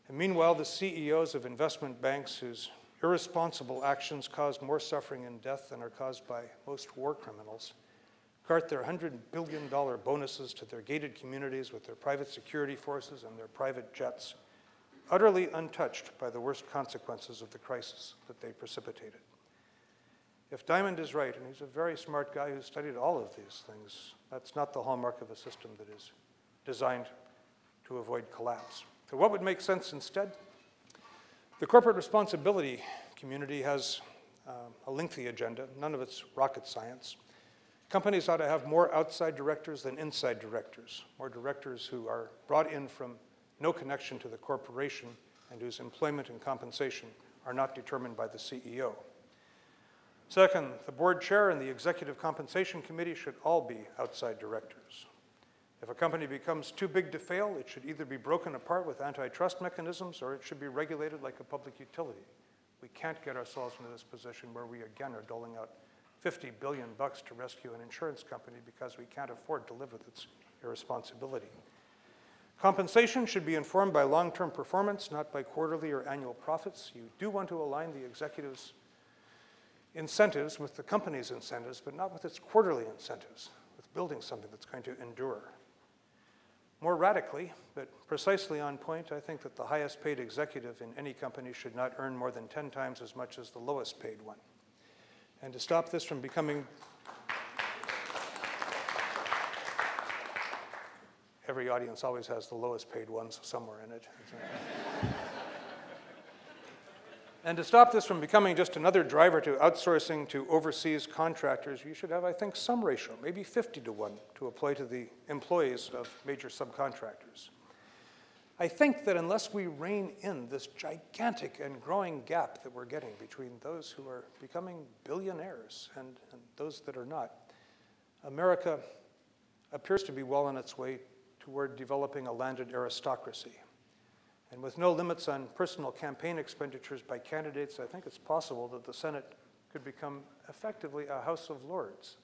And meanwhile, the CEOs of investment banks whose irresponsible actions caused more suffering and death than are caused by most war criminals cart their $100 billion bonuses to their gated communities with their private security forces and their private jets, utterly untouched by the worst consequences of the crisis that they precipitated. If Diamond is right, and he's a very smart guy who studied all of these things, that's not the hallmark of a system that is designed to avoid collapse. So what would make sense instead? The corporate responsibility community has a lengthy agenda. None of it's rocket science. Companies ought to have more outside directors than inside directors, more directors who are brought in from no connection to the corporation and whose employment and compensation are not determined by the CEO. Second, the board chair and the executive compensation committee should all be outside directors. If a company becomes too big to fail, it should either be broken apart with antitrust mechanisms or it should be regulated like a public utility. We can't get ourselves into this position where we again are doling out $50 billion to rescue an insurance company because we can't afford to live with its irresponsibility. Compensation should be informed by long-term performance, not by quarterly or annual profits. You do want to align the executives' incentives with the company's incentives, but not with its quarterly incentives, with building something that's going to endure. More radically, but precisely on point, I think that the highest paid executive in any company should not earn more than 10 times as much as the lowest paid one. And to stop this from becoming every audience always has the lowest paid ones somewhere in it. And to stop this from becoming just another driver to outsourcing to overseas contractors, you should have, I think, some ratio, maybe 50-to-1, to apply to the employees of major subcontractors. I think that unless we rein in this gigantic and growing gap that we're getting between those who are becoming billionaires and those that are not, America appears to be well on its way toward developing a landed aristocracy. And with no limits on personal campaign expenditures by candidates, I think it's possible that the Senate could become effectively a House of Lords.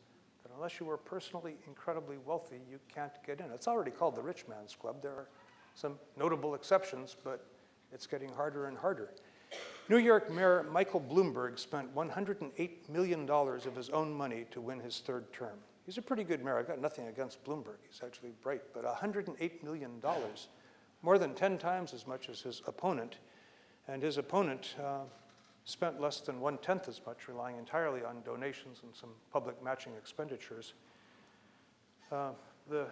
That unless you were personally incredibly wealthy, you can't get in. It's already called the rich man's club. There are some notable exceptions, but it's getting harder and harder. New York Mayor Michael Bloomberg spent $108 million of his own money to win his third term. He's a pretty good mayor. I've got nothing against Bloomberg. He's actually bright, but $108 million, more than 10 times as much as his opponent. And his opponent spent less than 1/10 as much, relying entirely on donations and some public matching expenditures. The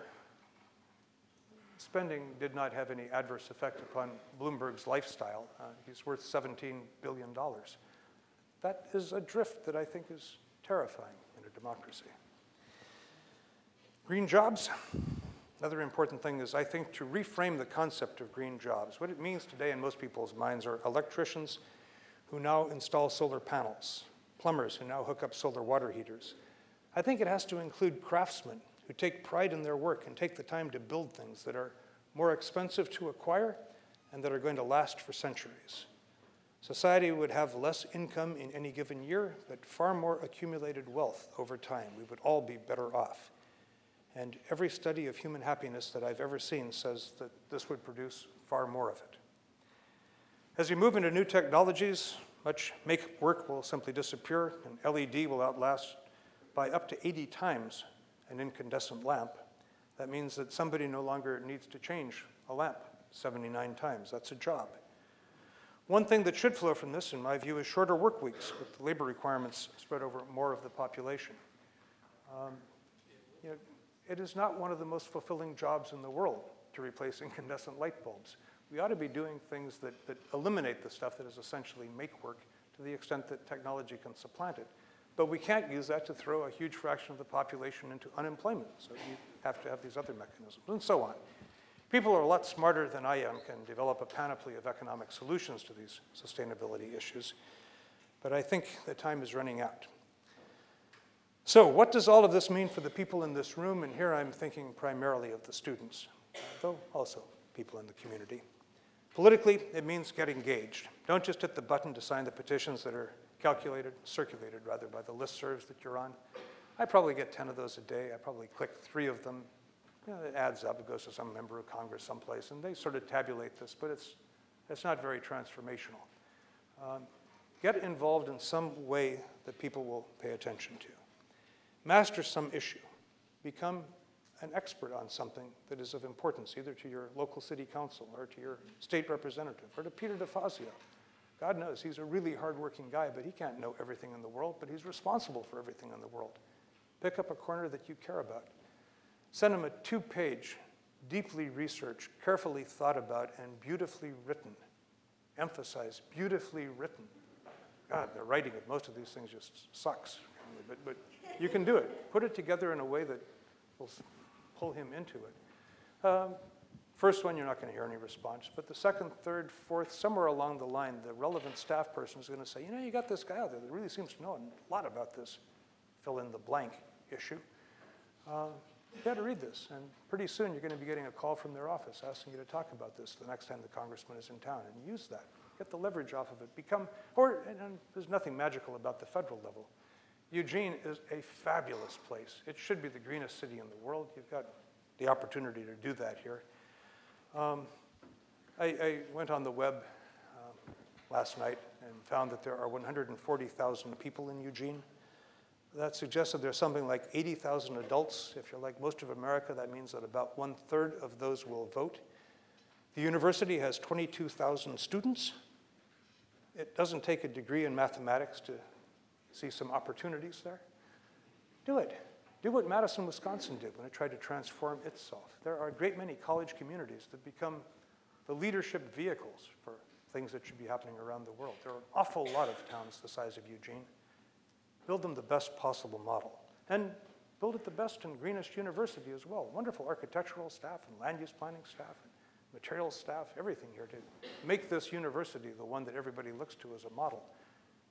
spending did not have any adverse effect upon Bloomberg's lifestyle. He's worth $17 billion. That is a drift that I think is terrifying in a democracy. Green jobs. Another important thing is, I think, to reframe the concept of green jobs. What it means today in most people's minds are electricians who now install solar panels, plumbers who now hook up solar water heaters. I think it has to include craftsmen who take pride in their work and take the time to build things that are more expensive to acquire and that are going to last for centuries. Society would have less income in any given year, but far more accumulated wealth over time. We would all be better off. And every study of human happiness that I've ever seen says that this would produce far more of it. As we move into new technologies, much make work will simply disappear, and LED will outlast by up to 80 times an incandescent lamp. That means that somebody no longer needs to change a lamp 79 times. That's a job. One thing that should flow from this, in my view, is shorter work weeks with the labor requirements spread over more of the population. It is not one of the most fulfilling jobs in the world to replace incandescent light bulbs. We ought to be doing things that eliminate the stuff that is essentially make work to the extent that technology can supplant it. But we can't use that to throw a huge fraction of the population into unemployment. So you have to have these other mechanisms, and so on. People are a lot smarter than I am, can develop a panoply of economic solutions to these sustainability issues. But I think the time is running out. So what does all of this mean for the people in this room? And here I'm thinking primarily of the students, though also people in the community. Politically, it means get engaged. Don't just hit the button to sign the petitions that are circulated rather, by the listservs that you're on. I probably get 10 of those a day. I probably click 3 of them. It adds up. It goes to some member of Congress someplace, and they sort of tabulate this, but it's not very transformational. Get involved in some way that people will pay attention to. Master some issue. Become an expert on something that is of importance, either to your local city council or to your state representative or to Peter DeFazio. God knows he's a really hardworking guy, but he can't know everything in the world, but he's responsible for everything in the world. Pick up a corner that you care about. Send him a 2-page, deeply researched, carefully thought about, and beautifully written. Emphasize, beautifully written. God, the writing of most of these things just sucks, but you can do it. Put it together in a way that will pull him into it. First one, you're not going to hear any response, but the second, third, fourth, somewhere along the line, the relevant staff person is going to say, you got this guy out there that really seems to know a lot about this fill in the blank issue. You got to read this, and pretty soon you're going to be getting a call from their office asking you to talk about this the next time the congressman is in town, and use that. Get the leverage off of it. And there's nothing magical about the federal level. Eugene is a fabulous place. It should be the greenest city in the world. You've got the opportunity to do that here. I went on the web last night and found that there are 140,000 people in Eugene. That suggests that there's something like 80,000 adults. If you're like most of America, that means that about 1/3 of those will vote. The university has 22,000 students. It doesn't take a degree in mathematics to see some opportunities there. Do it. Do what Madison, Wisconsin did when it tried to transform itself. There are a great many college communities that become the leadership vehicles for things that should be happening around the world. There are an awful lot of towns the size of Eugene. Build them the best possible model. And build it the best and greenest university as well. Wonderful architectural staff and land use planning staff and materials staff, everything here to make this university the one that everybody looks to as a model.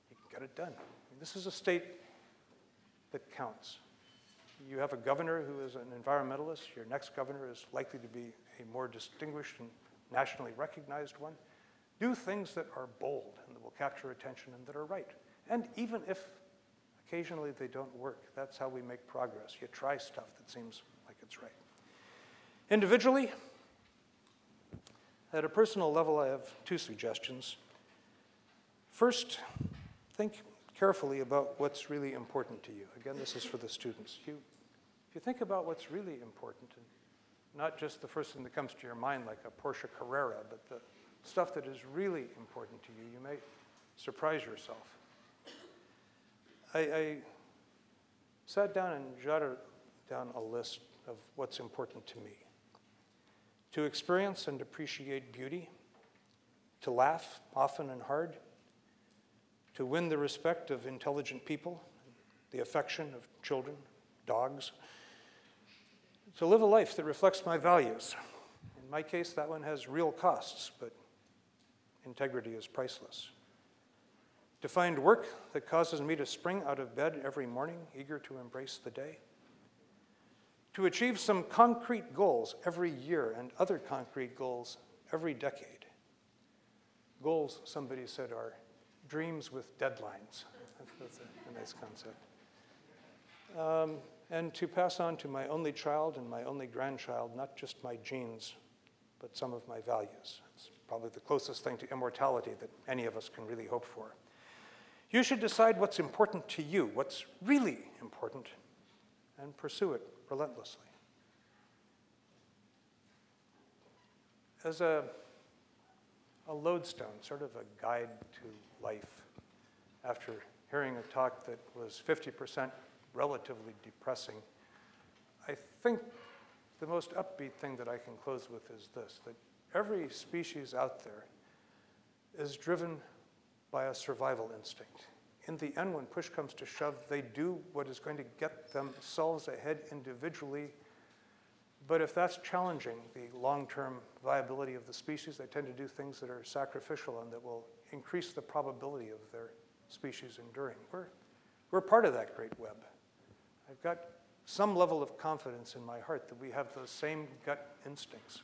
You can get it done. This is a state that counts. You have a governor who is an environmentalist. Your next governor is likely to be a more distinguished and nationally recognized one. Do things that are bold and that will capture attention and that are right. And even if occasionally they don't work, that's how we make progress. You try stuff that seems like it's right. Individually, at a personal level, I have 2 suggestions. First, think carefully about what's really important to you. Again, this is for the students. If you think about what's really important, and not just the first thing that comes to your mind like a Porsche Carrera, but the stuff that is really important to you, you may surprise yourself. I sat down and jotted down a list of what's important to me. To experience and appreciate beauty, to laugh often and hard, to win the respect of intelligent people, the affection of children, dogs, to live a life that reflects my values. In my case, that one has real costs, but integrity is priceless. To find work that causes me to spring out of bed every morning, eager to embrace the day. To achieve some concrete goals every year and other concrete goals every decade. Goals, somebody said, are dreams with deadlines. That's a nice concept. And to pass on to my only child and my only grandchild, not just my genes, but some of my values. It's probably the closest thing to immortality that any of us can really hope for. You should decide what's important to you, what's really important, and pursue it relentlessly. as a lodestone, sort of a guide to life. After hearing a talk that was 50% relatively depressing, I think the most upbeat thing that I can close with is this, that every species out there is driven by a survival instinct. In the end, when push comes to shove, they do what is going to get themselves ahead individually. But if that's challenging the long-term viability of the species, they tend to do things that are sacrificial and that will increase the probability of their species enduring. We're part of that great web. I've got some level of confidence in my heart that we have those same gut instincts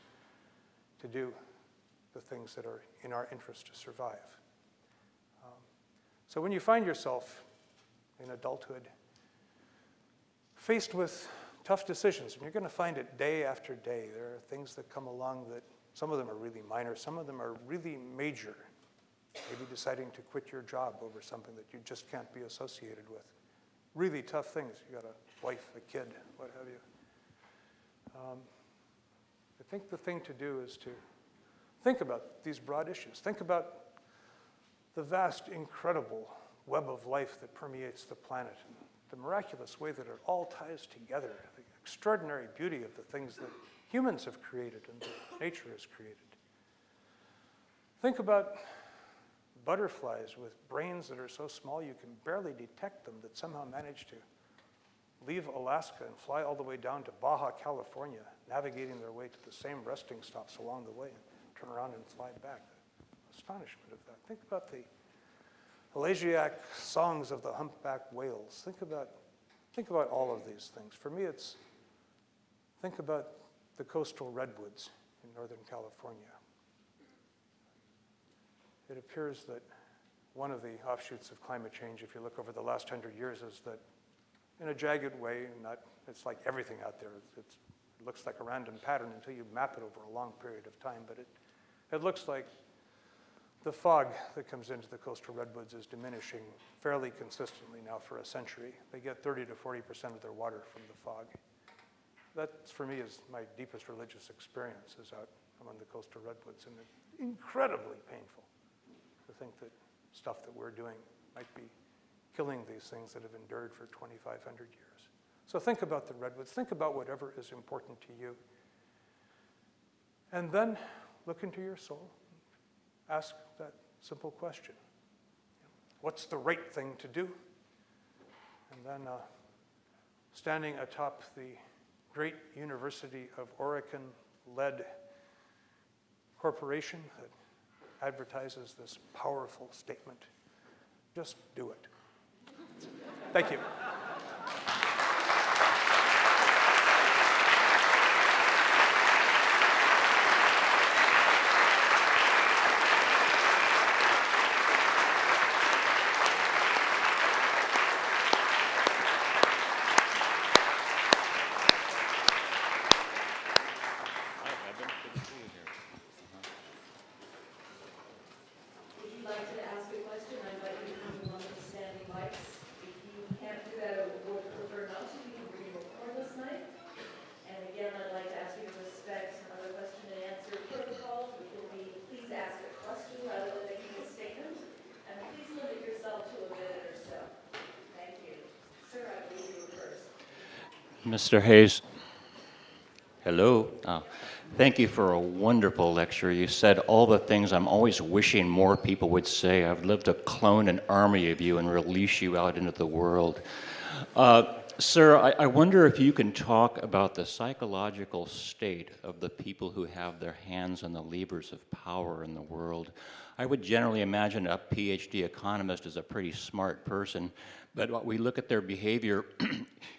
to do the things that are in our interest to survive. So when you find yourself in adulthood faced with tough decisions, and you're going to find it day after day, there are things that come along that some of them are really minor, some of them are really major. Maybe deciding to quit your job over something that you just can't be associated with. Really tough things. You got a wife, a kid, what have you. I think the thing to do is to think about these broad issues. Think about the vast, incredible web of life that permeates the planet, and the miraculous way that it all ties together, the extraordinary beauty of the things that humans have created and that nature has created. Think about butterflies with brains that are so small you can barely detect them that somehow manage to leave Alaska and fly all the way down to Baja, California, navigating their way to the same resting stops along the way and turn around and fly back. The astonishment of that. Think about the elegiac songs of the humpback whales. Think about all of these things. For me, it's think about the coastal redwoods in Northern California. It appears that one of the offshoots of climate change, if you look over the last 100 years, is that in a jagged way, it's like everything out there. It looks like a random pattern until you map it over a long period of time, but it looks like the fog that comes into the coastal redwoods is diminishing fairly consistently now for a century. They get 30 to 40% of their water from the fog. That, for me, is my deepest religious experience, is out among the coastal redwoods, and it's incredibly painful to think that stuff that we're doing might be killing these things that have endured for 2,500 years. So think about the redwoods. Think about whatever is important to you. And then look into your soul. Ask that simple question. What's the right thing to do? And then standing atop the great University of Oregon-led corporation that advertises this powerful statement, just do it. Thank you. Mr. Hayes, hello. Thank you for a wonderful lecture. You said all the things I'm always wishing more people would say. I'd love to clone an army of you and release you out into the world. Sir, I wonder if you can talk about the psychological state of the people who have their hands on the levers of power in the world. I would generally imagine a PhD economist is a pretty smart person, but we look at their behavior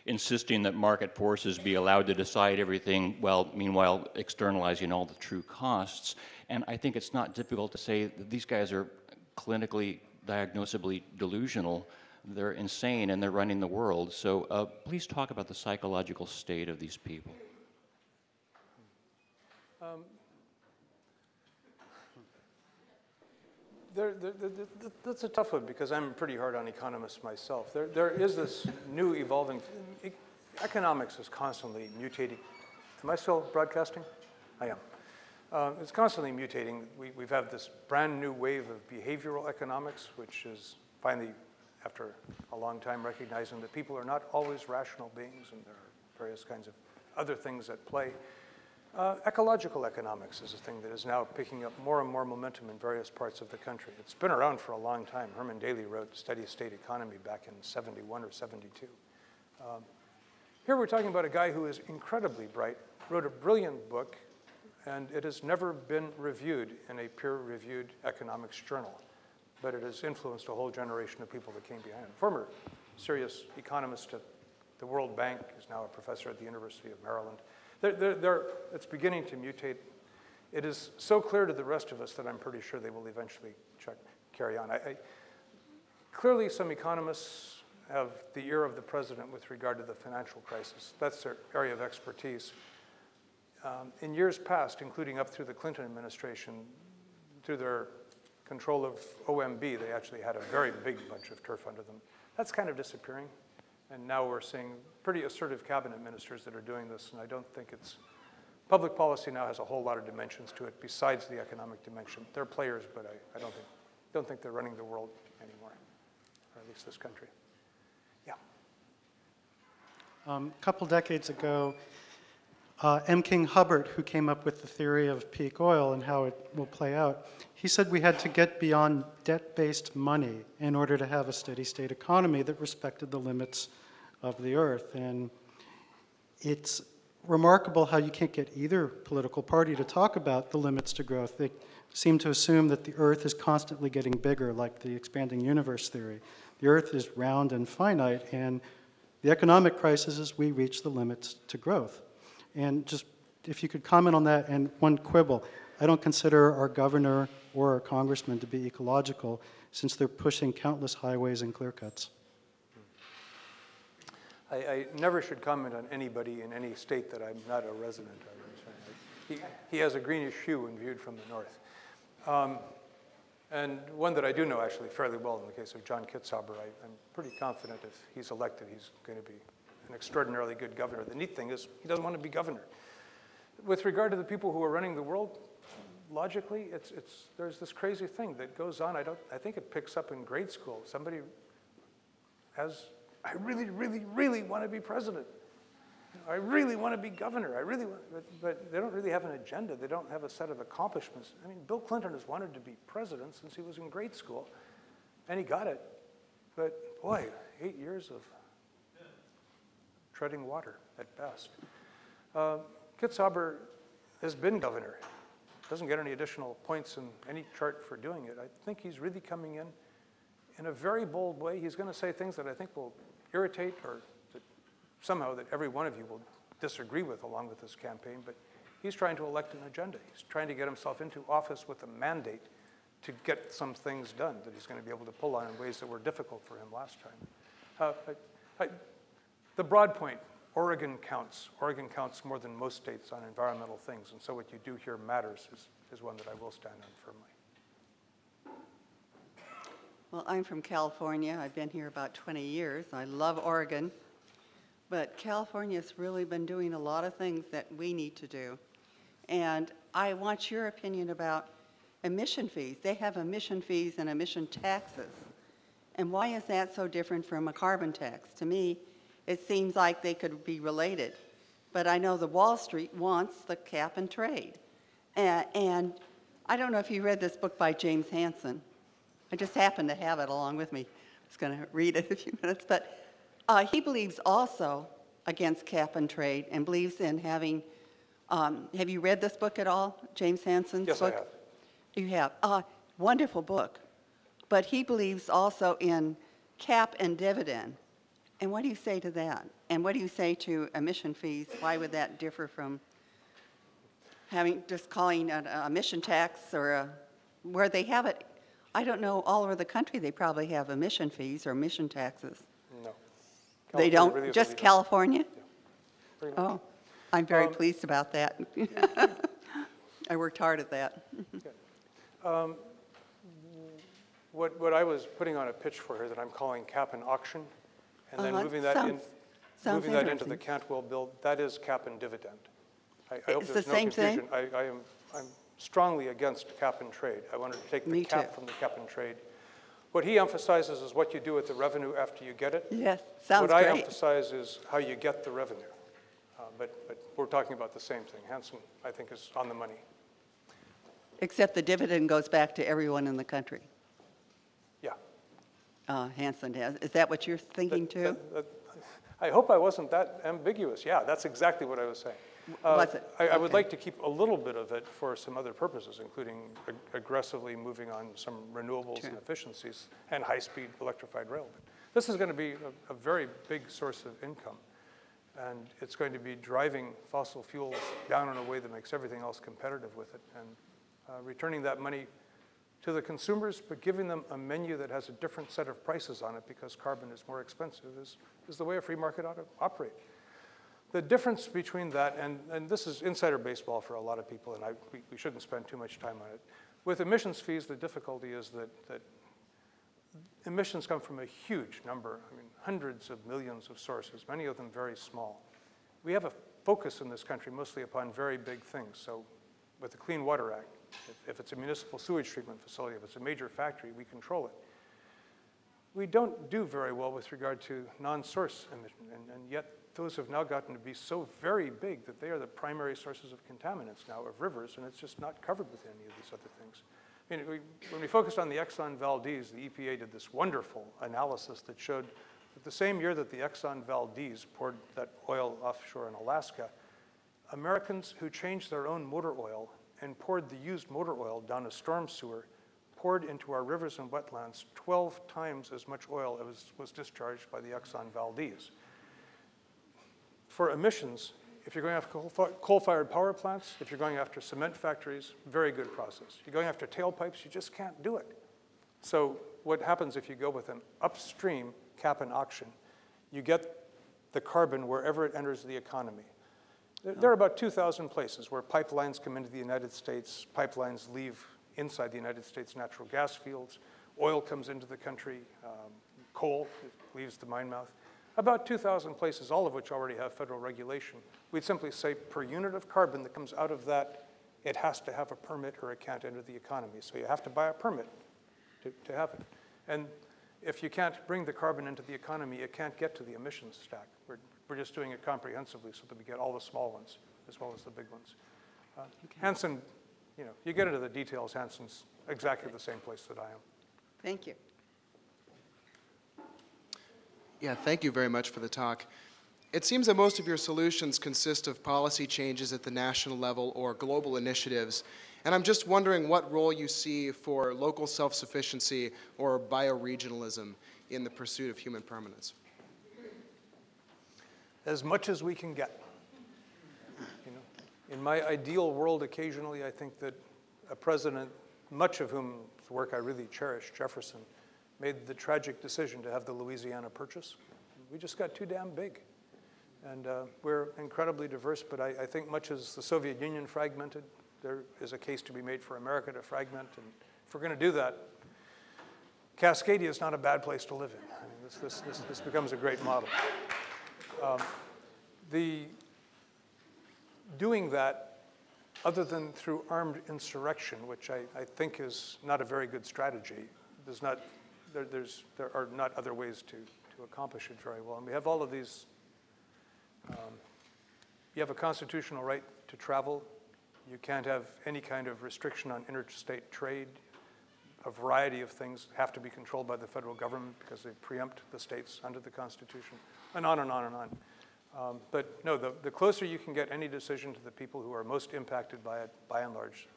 insisting that market forces be allowed to decide everything, while meanwhile externalizing all the true costs. And I think it's not difficult to say that these guys are clinically, diagnosably delusional. They're insane and they're running the world. So please talk about the psychological state of these people. That's a tough one because I'm pretty hard on economists myself. There is this new evolving, economics is constantly mutating. Am I still broadcasting? I am. It's constantly mutating. We've had this brand new wave of behavioral economics, which is finally, after a long time, recognizing that people are not always rational beings, and there are various kinds of other things at play. Ecological economics is a thing that is now picking up more and more momentum in various parts of the country. It's been around for a long time. Herman Daly wrote Steady State Economy back in 71 or 72. Here we're talking about a guy who is incredibly bright, wrote a brilliant book, and it has never been reviewed in a peer-reviewed economics journal, but it has influenced a whole generation of people that came behind him. Former serious economist at the World Bank is now a professor at the University of Maryland. It's beginning to mutate. It is so clear to the rest of us that I'm pretty sure they will eventually carry on. Clearly, some economists have the ear of the president with regard to the financial crisis. That's their area of expertise. In years past, including up through the Clinton administration, through their control of OMB, they actually had a very big bunch of turf under them. That's kind of disappearing. And now we're seeing pretty assertive cabinet ministers that are doing this, and I don't think it's, public policy now has a whole lot of dimensions to it besides the economic dimension. They're players, but I don't think they're running the world anymore, or at least this country. Yeah. A couple decades ago, M. King Hubbert, who came up with the theory of peak oil and how it will play out, he said we had to get beyond debt-based money in order to have a steady-state economy that respected the limits of the earth. And it's remarkable how you can't get either political party to talk about the limits to growth. They seem to assume that the earth is constantly getting bigger, like the expanding universe theory. The earth is round and finite, and the economic crisis is we reach the limits to growth. And just, if you could comment on that, and one quibble. I don't consider our governor or our congressman to be ecological, since they're pushing countless highways and clear cuts. I never should comment on anybody in any state that I'm not a resident of. He has a greenish hue when viewed from the north. And one that I do know actually fairly well in the case of John Kitzhaber, I'm pretty confident if he's elected, he's going to be an extraordinarily good governor. The neat thing is he doesn't want to be governor. With regard to the people who are running the world, logically, there's this crazy thing that goes on. I think it picks up in grade school. Somebody has, I really, really, really want to be president. I really want to be governor. I really want, but they don't really have an agenda. They don't have a set of accomplishments. I mean, Bill Clinton has wanted to be president since he was in grade school, and he got it. But boy, 8 years of treading water at best. Kitzhaber has been governor. Doesn't get any additional points in any chart for doing it. I think he's really coming in a very bold way. He's going to say things that I think will irritate or somehow that every one of you will disagree with along with this campaign, but he's trying to elect an agenda. He's trying to get himself into office with a mandate to get some things done that he's going to be able to pull on in ways that were difficult for him last time. The broad point, Oregon counts. Oregon counts more than most states on environmental things, and so what you do here matters is one that I will stand on firmly. Well, I'm from California. I've been here about 20 years. I love Oregon. But California's really been doing a lot of things that we need to do. And I want your opinion about emission fees. They have emission fees and emission taxes. And why is that so different from a carbon tax? To me, it seems like they could be related. But I know the Wall Street wants the cap and trade. And I don't know if you read this book by James Hansen. I just happened to have it along with me. I was going to read it in a few minutes. But he believes also against cap and trade and believes in having, have you read this book at all, James Hansen's book? Yes, I have. You have. Wonderful book. But he believes also in cap and dividend. And what do you say to that? And what do you say to emission fees? Why would that differ from having, just calling an emission tax or where they have it? I don't know, all over the country they probably have emission fees or emission taxes. No. They don't? Really Just California? Yeah. Oh, I'm very pleased about that. I worked hard at that. Okay. What I was putting on a pitch for here that I'm calling cap and auction, and then moving that into the Cantwell bill, that is cap and dividend. I hope It's there's the no same thing? confusion. I'm strongly against cap and trade. I wanted to take the Me cap too. from the cap and trade. What he emphasizes is what you do with the revenue after you get it. Yes, sounds What I great. emphasize is how you get the revenue. But we're talking about the same thing. Hanson, I think, is on the money. Except the dividend goes back to everyone in the country. Yeah. Hanson has. Is that what you're thinking too? I hope I wasn't that ambiguous. Yeah, that's exactly what I was saying. Was it? I would Okay. like to keep a little bit of it for some other purposes, including aggressively moving on some renewables True. and efficiencies and high-speed electrified rail. But this is going to be a very big source of income, and it's going to be driving fossil fuels down in a way that makes everything else competitive with it, and returning that money to the consumers, but giving them a menu that has a different set of prices on it because carbon is more expensive is the way a free market ought to operate. The difference between that, and this is insider baseball for a lot of people, and we shouldn't spend too much time on it. With emissions fees, the difficulty is that emissions come from a huge number, I mean, hundreds of millions of sources, many of them very small. We have a focus in this country mostly upon very big things. So with the Clean Water Act, if it's a municipal sewage treatment facility, if it's a major factory, we control it. We don't do very well with regard to non-source emission, and yet those have now gotten to be so very big that they are the primary sources of contaminants now of rivers, and it's just not covered with any of these other things. I mean, when we focused on the Exxon Valdez, the EPA did this wonderful analysis that showed that the same year that the Exxon Valdez poured that oil offshore in Alaska, Americans who changed their own motor oil and poured the used motor oil down a storm sewer poured into our rivers and wetlands 12 times as much oil as was discharged by the Exxon Valdez. For emissions, if you're going after coal-fired power plants, if you're going after cement factories, very good process. You're going after tailpipes, you just can't do it. So what happens if you go with an upstream cap and auction? You get the carbon wherever it enters the economy. There are about 2,000 places where pipelines come into the United States, pipelines leave inside the United States natural gas fields, oil comes into the country, coal leaves the mine mouth. About 2,000 places, all of which already have federal regulation. We'd simply say per unit of carbon that comes out of that, it has to have a permit or it can't enter the economy. So you have to buy a permit to have it. And if you can't bring the carbon into the economy, it can't get to the emissions stack. We're just doing it comprehensively so that we get all the small ones as well as the big ones. Hanson, you get into the details, Hanson's exactly the same place that I am. Thank you. Yeah, thank you very much for the talk. It seems that most of your solutions consist of policy changes at the national level or global initiatives, and I'm just wondering what role you see for local self-sufficiency or bioregionalism in the pursuit of human permanence. As much as we can get. In my ideal world, occasionally, I think that a president, much of whom's work I really cherish, Jefferson, made the tragic decision to have the Louisiana Purchase. We just got too damn big. And we're incredibly diverse, but I think much as the Soviet Union fragmented, there is a case to be made for America to fragment. And if we're going to do that, Cascadia is not a bad place to live in. I mean, this becomes a great model. Doing that, other than through armed insurrection, which I think is not a very good strategy, there are not other ways to accomplish it very well. And we have all of these, you have a constitutional right to travel. You can't have any kind of restriction on interstate trade. A variety of things have to be controlled by the federal government because they preempt the states under the Constitution, and on and on and on. But no, the closer you can get any decision to the people who are most impacted by it, by and large,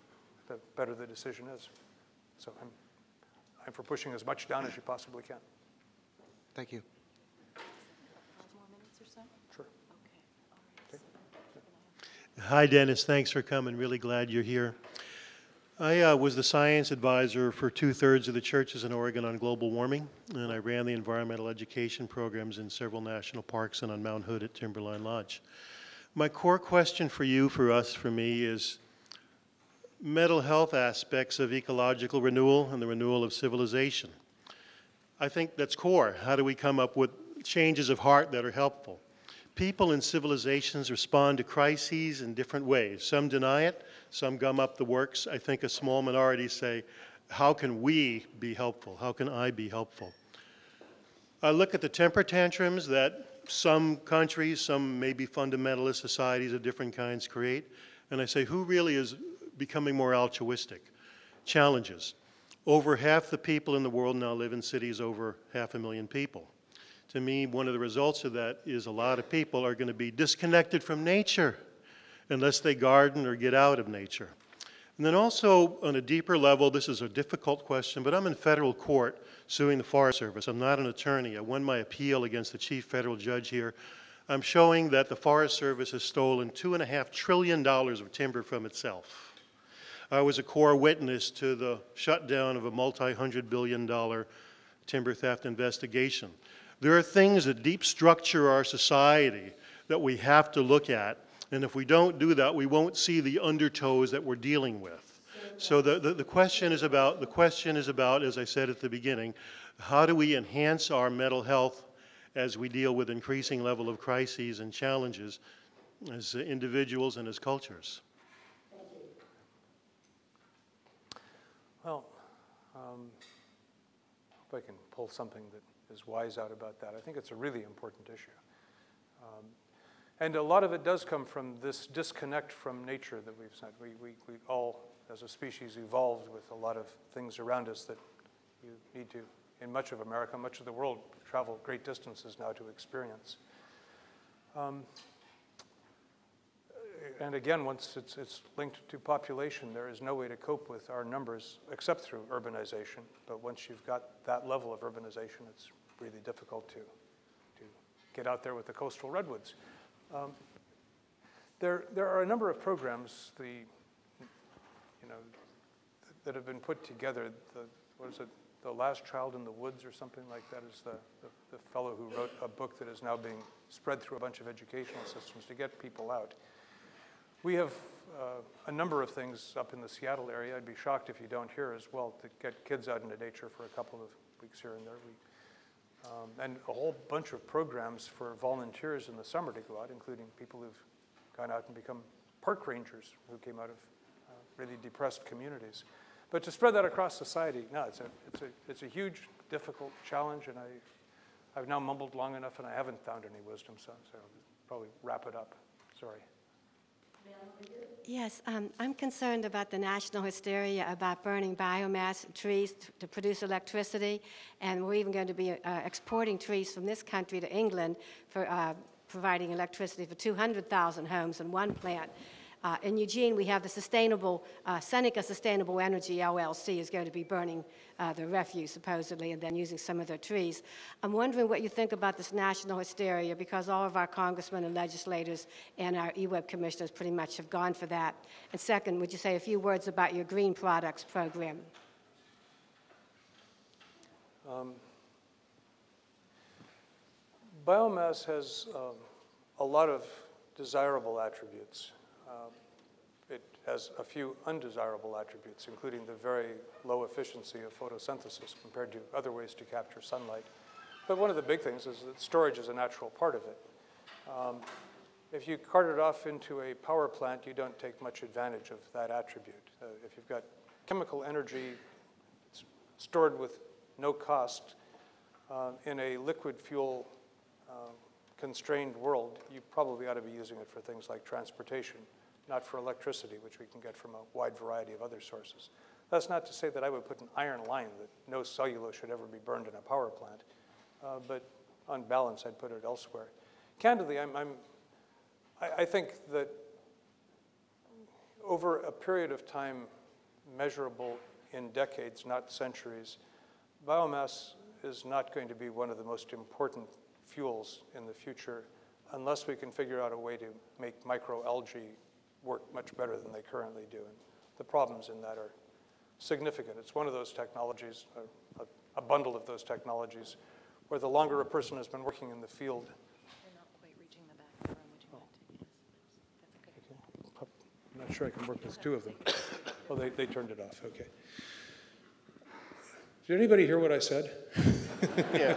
the better the decision is. So I'm for pushing as much down as you possibly can. Thank you. 5 more minutes or so? Sure. Okay. Hi, Dennis. Thanks for coming. Really glad you're here. I was the science advisor for 2/3 of the churches in Oregon on global warming, and I ran the environmental education programs in several national parks and on Mount Hood at Timberline Lodge. My core question for you, for me, is mental health aspects of ecological renewal and the renewal of civilization. I think that's core. How do we come up with changes of heart that are helpful? People in civilizations respond to crises in different ways. Some deny it, Some gum up the works. I think a small minority say, how can we be helpful? How can I be helpful? I look at the temper tantrums that some countries, some maybe fundamentalist societies of different kinds create, and I say, who really is becoming more altruistic? Challenges. Over half the people in the world now live in cities over 500,000 people. To me, one of the results of that is a lot of people are going to be disconnected from nature unless they garden or get out of nature. And then also, on a deeper level, this is a difficult question, but I'm in federal court suing the Forest Service. I'm not an attorney. I won my appeal against the chief federal judge here. I'm showing that the Forest Service has stolen $2.5 trillion of timber from itself. I was a core witness to the shutdown of a multi-$100 billion timber theft investigation. There are things that deep structure our society that we have to look at, and if we don't do that, we won't see the undertows that we're dealing with. So the question is about, as I said at the beginning, how do we enhance our mental health as we deal with increasing level of crises and challenges as individuals and as cultures? Well, if I can pull something that is wise out about that. I think it's a really important issue. And a lot of it does come from this disconnect from nature that we've said. We all, as a species, evolved with a lot of things around us that you need to, in much of America, much of the world, travel great distances now to experience. And again, once it's linked to population, there is no way to cope with our numbers except through urbanization. But once you've got that level of urbanization, it's really difficult to get out there with the coastal redwoods. There are a number of programs that have been put together. What is it? The Last Child in the Woods or something like that is the fellow who wrote a book that is now being spread through a bunch of educational systems to get people out. We have a number of things up in the Seattle area. I'd be shocked if you don't hear as well, to get kids out into nature for a couple of weeks here and there. And a whole bunch of programs for volunteers in the summer to go out, including people who've gone out and become park rangers who came out of really depressed communities. But to spread that across society, no, it's a huge, difficult challenge, and I've now mumbled long enough, and I haven't found any wisdom, so I'll probably wrap it up. Sorry. Yes, I'm concerned about the national hysteria about burning biomass trees to produce electricity, and we're even going to be exporting trees from this country to England for providing electricity for 200,000 homes in one plant. In Eugene, we have the Seneca Sustainable Energy LLC is going to be burning the refuse, supposedly, and then using some of their trees. I'm wondering what you think about this national hysteria, because all of our congressmen and legislators and our EWEB commissioners pretty much have gone for that. And second, would you say a few words about your green products program? Biomass has a lot of desirable attributes. It has a few undesirable attributes, including the very low efficiency of photosynthesis compared to other ways to capture sunlight. But one of the big things is that storage is a natural part of it. If you cart it off into a power plant, you don't take much advantage of that attribute. If you've got chemical energy stored with no cost in a liquid fuel constrained world, you probably ought to be using it for things like transportation, not for electricity, which we can get from a wide variety of other sources. That's not to say that I would put an iron line that no cellulose should ever be burned in a power plant, but on balance, I'd put it elsewhere. Candidly, I think that over a period of time measurable in decades, not centuries, biomass is not going to be one of the most important fuels in the future unless we can figure out a way to make microalgae work much better than they currently do. And the problems in that are significant. It's one of those technologies, a bundle of those technologies, where the longer a person has been working in the field. You're not quite reaching the back from what you meant to. Yes, that's okay. I'm not sure I can work with two of them. Oh, they turned it off, okay. Did anybody hear what I said? Yeah.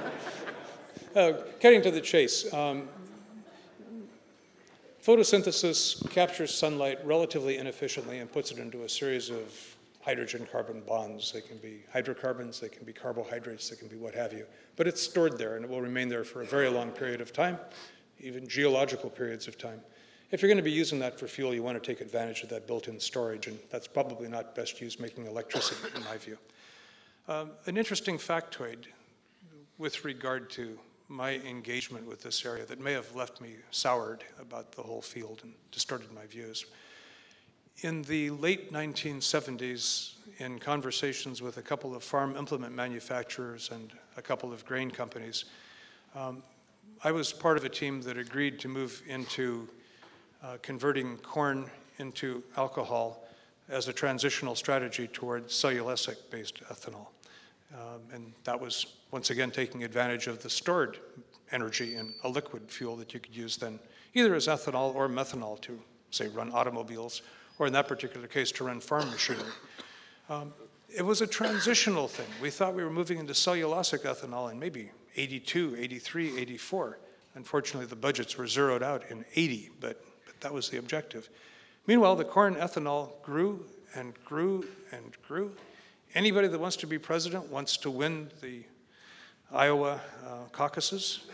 Getting to the chase. photosynthesis captures sunlight relatively inefficiently and puts it into a series of hydrogen-carbon bonds. They can be hydrocarbons, they can be carbohydrates, they can be what have you. But it's stored there, and it will remain there for a very long period of time, even geological periods of time. If you're going to be using that for fuel, you want to take advantage of that built-in storage, and that's probably not best used making electricity, in my view. An interesting factoid with regard to my engagement with this area that may have left me soured about the whole field and distorted my views. In the late 1970s, in conversations with a couple of farm implement manufacturers and a couple of grain companies, I was part of a team that agreed to move into converting corn into alcohol as a transitional strategy toward cellulosic-based ethanol. And that was, once again, taking advantage of the stored energy in a liquid fuel that you could use then, either as ethanol or methanol to, say, run automobiles, or in that particular case, to run farm machinery. It was a transitional thing. We thought we were moving into cellulosic ethanol in maybe 82, 83, 84. Unfortunately, the budgets were zeroed out in 80, but that was the objective. Meanwhile, the corn ethanol grew and grew and grew. Anybody that wants to be president wants to win the Iowa caucuses.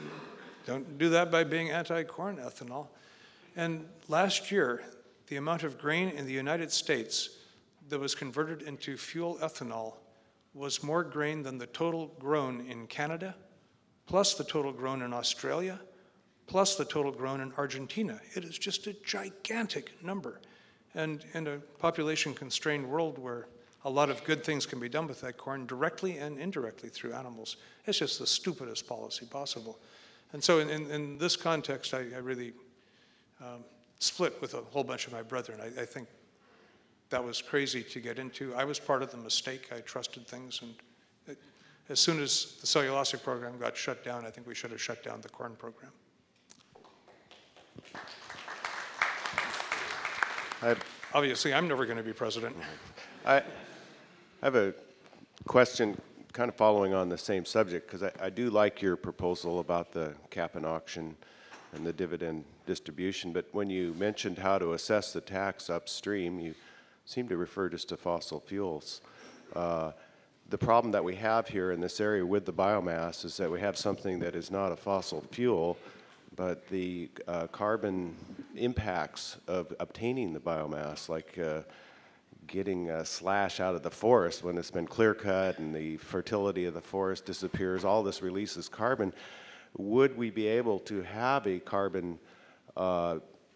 Don't do that by being anti-corn ethanol. And last year, the amount of grain in the United States that was converted into fuel ethanol was more grain than the total grown in Canada, plus the total grown in Australia, plus the total grown in Argentina. It is just a gigantic number. And in a population-constrained world where a lot of good things can be done with that corn directly and indirectly through animals, it's just the stupidest policy possible. And so in this context, I really split with a whole bunch of my brethren. I think that was crazy to get into. I was part of the mistake. I trusted things. And as soon as the cellulosic program got shut down, I think we should have shut down the corn program. Obviously, I'm never going to be president. I have a question kind of following on the same subject, because I do like your proposal about the cap and auction and the dividend distribution, but when you mentioned how to assess the tax upstream, you seem to refer just to fossil fuels. The problem that we have here in this area with the biomass is that we have something that is not a fossil fuel, but the carbon impacts of obtaining the biomass, like getting a slash out of the forest when it's been clear cut and the fertility of the forest disappears, all this releases carbon. Would we be able to have a carbon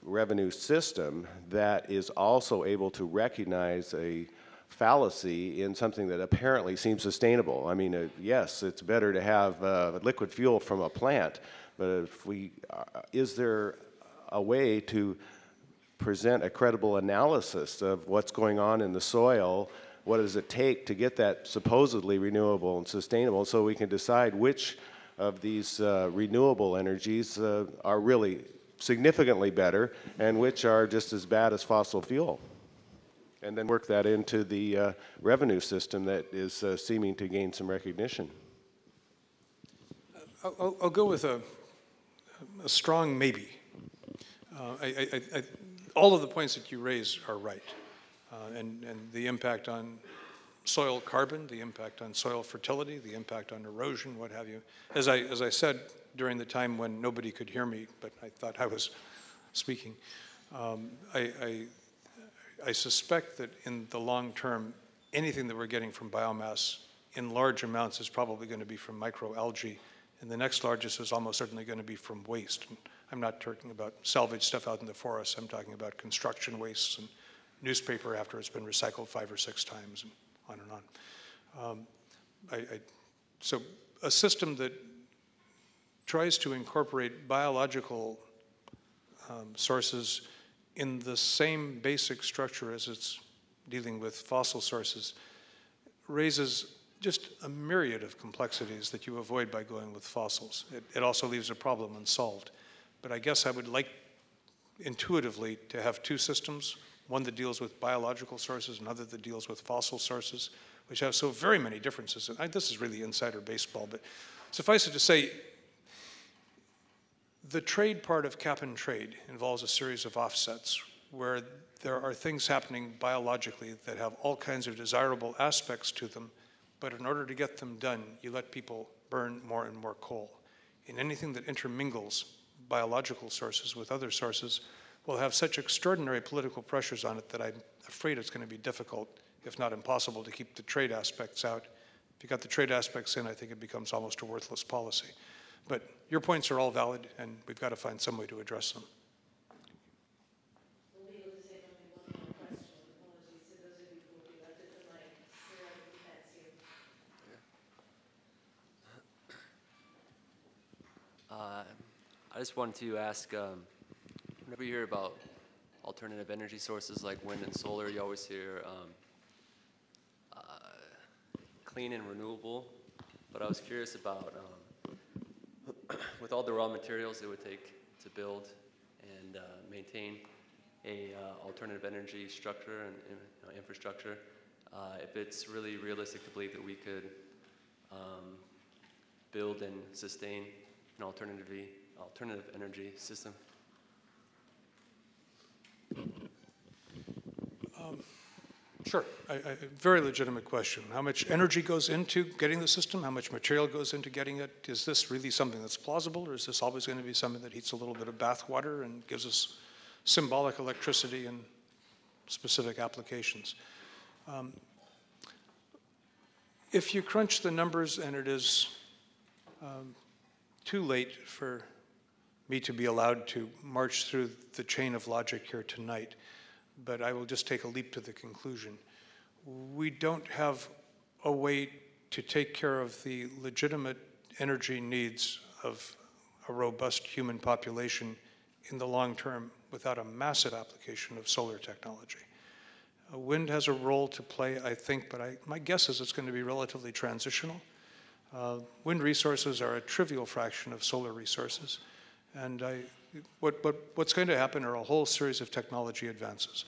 revenue system that is also able to recognize a fallacy in something that apparently seems sustainable? I mean, yes, it's better to have liquid fuel from a plant, but if we, is there a way to present a credible analysis of what's going on in the soil? What does it take to get that supposedly renewable and sustainable, so we can decide which of these renewable energies are really significantly better and which are just as bad as fossil fuel? And then work that into the revenue system that is seeming to gain some recognition. I'll go with a strong maybe. All of the points that you raise are right. And the impact on soil carbon, the impact on soil fertility, the impact on erosion, what have you. As I said during the time when nobody could hear me, but I thought I was speaking, I suspect that in the long term, anything that we're getting from biomass in large amounts is probably going to be from microalgae, and the next largest is almost certainly going to be from waste. And I'm not talking about salvage stuff out in the forest. I'm talking about construction wastes and newspaper after it's been recycled 5 or 6 times, and on and on. So a system that tries to incorporate biological sources in the same basic structure as it's dealing with fossil sources raises just a myriad of complexities that you avoid by going with fossils. It also leaves a problem unsolved. But I guess I would like intuitively to have 2 systems, one that deals with biological sources, another that deals with fossil sources, which have so very many differences. And this is really insider baseball, but suffice it to say, The trade part of cap and trade involves a series of offsets where there are things happening biologically that have all kinds of desirable aspects to them, but in order to get them done, you let people burn more and more coal. And anything that intermingles biological sources with other sources will have such extraordinary political pressures on it that I'm afraid it's going to be difficult, if not impossible, to keep the trade aspects out. If you got the trade aspects in, I think it becomes almost a worthless policy. But your points are all valid, and we've got to find some way to address them. We'll be able to take only one more question. Apologies to those of you who will be left at the mic. Sarah, we can't see you. I just wanted to ask, whenever you hear about alternative energy sources like wind and solar, you always hear clean and renewable, but I was curious about with all the raw materials it would take to build and maintain a alternative energy structure and infrastructure, if it's really realistic to believe that we could build and sustain an alternative energy system. Sure, a very legitimate question. How much energy goes into getting the system? How much material goes into getting it? Is this really something that's plausible, or is this always going to be something that heats a little bit of bath water and gives us symbolic electricity in specific applications? If you crunch the numbers, and it is too late for me to be allowed to march through the chain of logic here tonight, but I will just take a leap to the conclusion. We don't have a way to take care of the legitimate energy needs of a robust human population in the long term without a massive application of solar technology. Wind has a role to play, I think, but my guess is it's going to be relatively transitional. Wind resources are a trivial fraction of solar resources, and what's going to happen are a whole series of technology advances.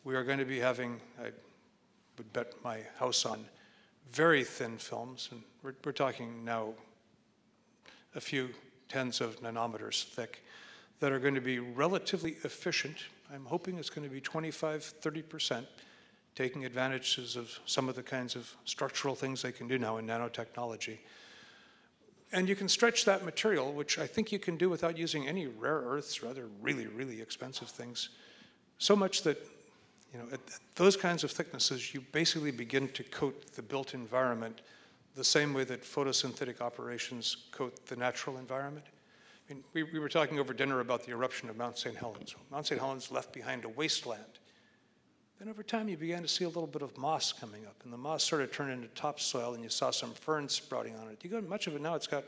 We are going to be having, I would bet my house on, very thin films, and we're talking now a few tens of nanometers thick, that are going to be relatively efficient. I'm hoping it's going to be 25, 30%, taking advantages of some of the kinds of structural things they can do now in nanotechnology. And you can stretch that material, which I think you can do without using any rare earths or other really, really expensive things, so much that, at those kinds of thicknesses, you basically begin to coat the built environment the same way that photosynthetic operations coat the natural environment. I mean, we were talking over dinner about the eruption of Mount St. Helens. Mount St. Helens left behind a wasteland. Then over time, you began to see a little bit of moss coming up, and the moss sort of turned into topsoil, and you saw some ferns sprouting on it. You go much of it now, it's got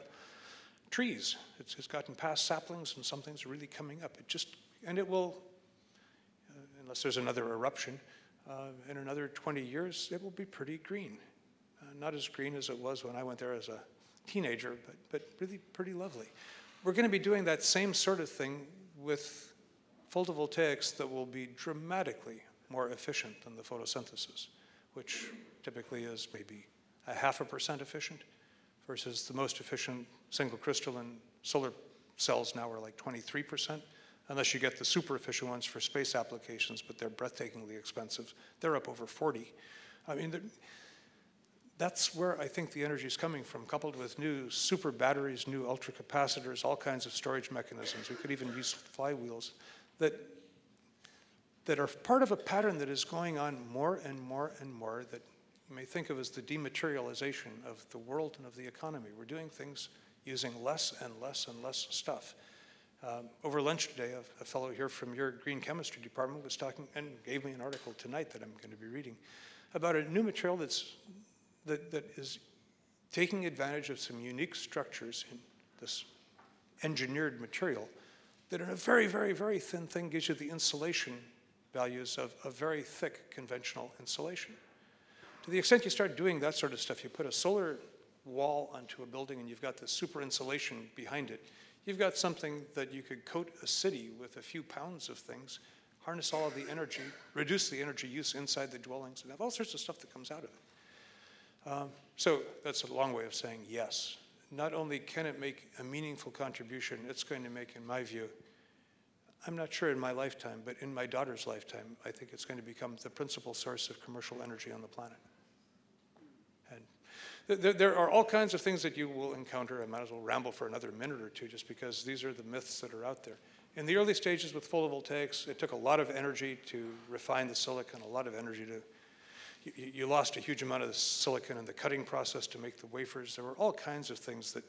trees. It's gotten past saplings, and some things are really coming up. And it will, unless there's another eruption, in another 20 years, it will be pretty green. Not as green as it was when I went there as a teenager, but really pretty lovely. We're going to be doing that same sort of thing with photovoltaics that will be dramatically more efficient than the photosynthesis, which typically is maybe 0.5% efficient, versus the most efficient single crystalline solar cells now are like 23%, unless you get the super efficient ones for space applications, but they're breathtakingly expensive. They're up over 40. I mean, that's where I think the energy is coming from, coupled with new super batteries, new ultracapacitors, all kinds of storage mechanisms. We could even use flywheels that are part of a pattern that is going on more and more and more, that you may think of as the dematerialization of the world and of the economy. We're doing things using less and less and less stuff. Over lunch today, a fellow here from your green chemistry department was talking and gave me an article tonight that I'm going to be reading about a new material that is taking advantage of some unique structures in this engineered material that in a very, very, very thin thing gives you the insulation values of a very thick conventional insulation. To the extent you start doing that sort of stuff, you put a solar wall onto a building and you've got this super insulation behind it, you've got something that you could coat a city with a few pounds of things, harness all of the energy, reduce the energy use inside the dwellings, and have all sorts of stuff that comes out of it. So that's a long way of saying yes. not only can it make a meaningful contribution, it's going to make, in my view, I'm not sure in my lifetime, but in my daughter's lifetime, I think it's going to become the principal source of commercial energy on the planet. And there are all kinds of things that you will encounter. I might as well ramble for another minute or two just because these are the myths that are out there. In the early stages with photovoltaics, it took a lot of energy to refine the silicon, a lot of energy to, you lost a huge amount of the silicon in the cutting process to make the wafers. There were all kinds of things that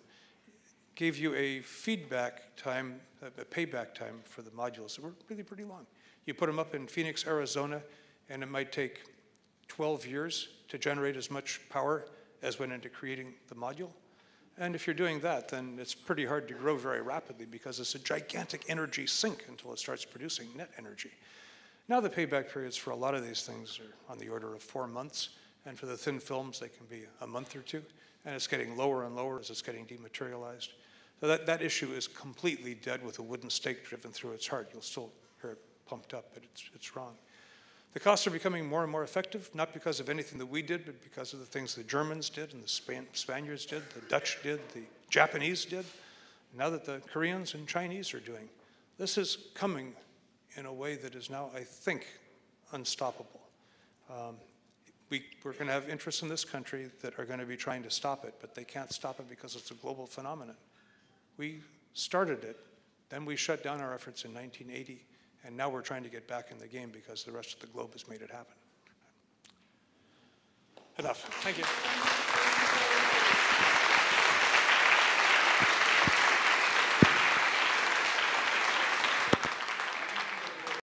gave you a feedback time, a payback time for the modules that were really pretty long. You put them up in Phoenix, Arizona, and it might take 12 years to generate as much power as went into creating the module. And if you're doing that, then it's pretty hard to grow very rapidly because it's a gigantic energy sink until it starts producing net energy. Now the payback periods for a lot of these things are on the order of 4 months, and for the thin films, they can be a month or two, and it's getting lower and lower as it's getting dematerialized. So that issue is completely dead with a wooden stake driven through its heart. You'll still hear it pumped up, but it's wrong. The costs are becoming more and more effective, not because of anything that we did, but because of the things the Germans did and the Spaniards did, the Dutch did, the Japanese did, now that the Koreans and Chinese are doing. This is coming in a way that is now, I think, unstoppable. We're going to have interests in this country that are going to be trying to stop it, but they can't stop it because it's a global phenomenon. We started it, then we shut down our efforts in 1980, and now we're trying to get back in the game because the rest of the globe has made it happen. Enough. Thank you.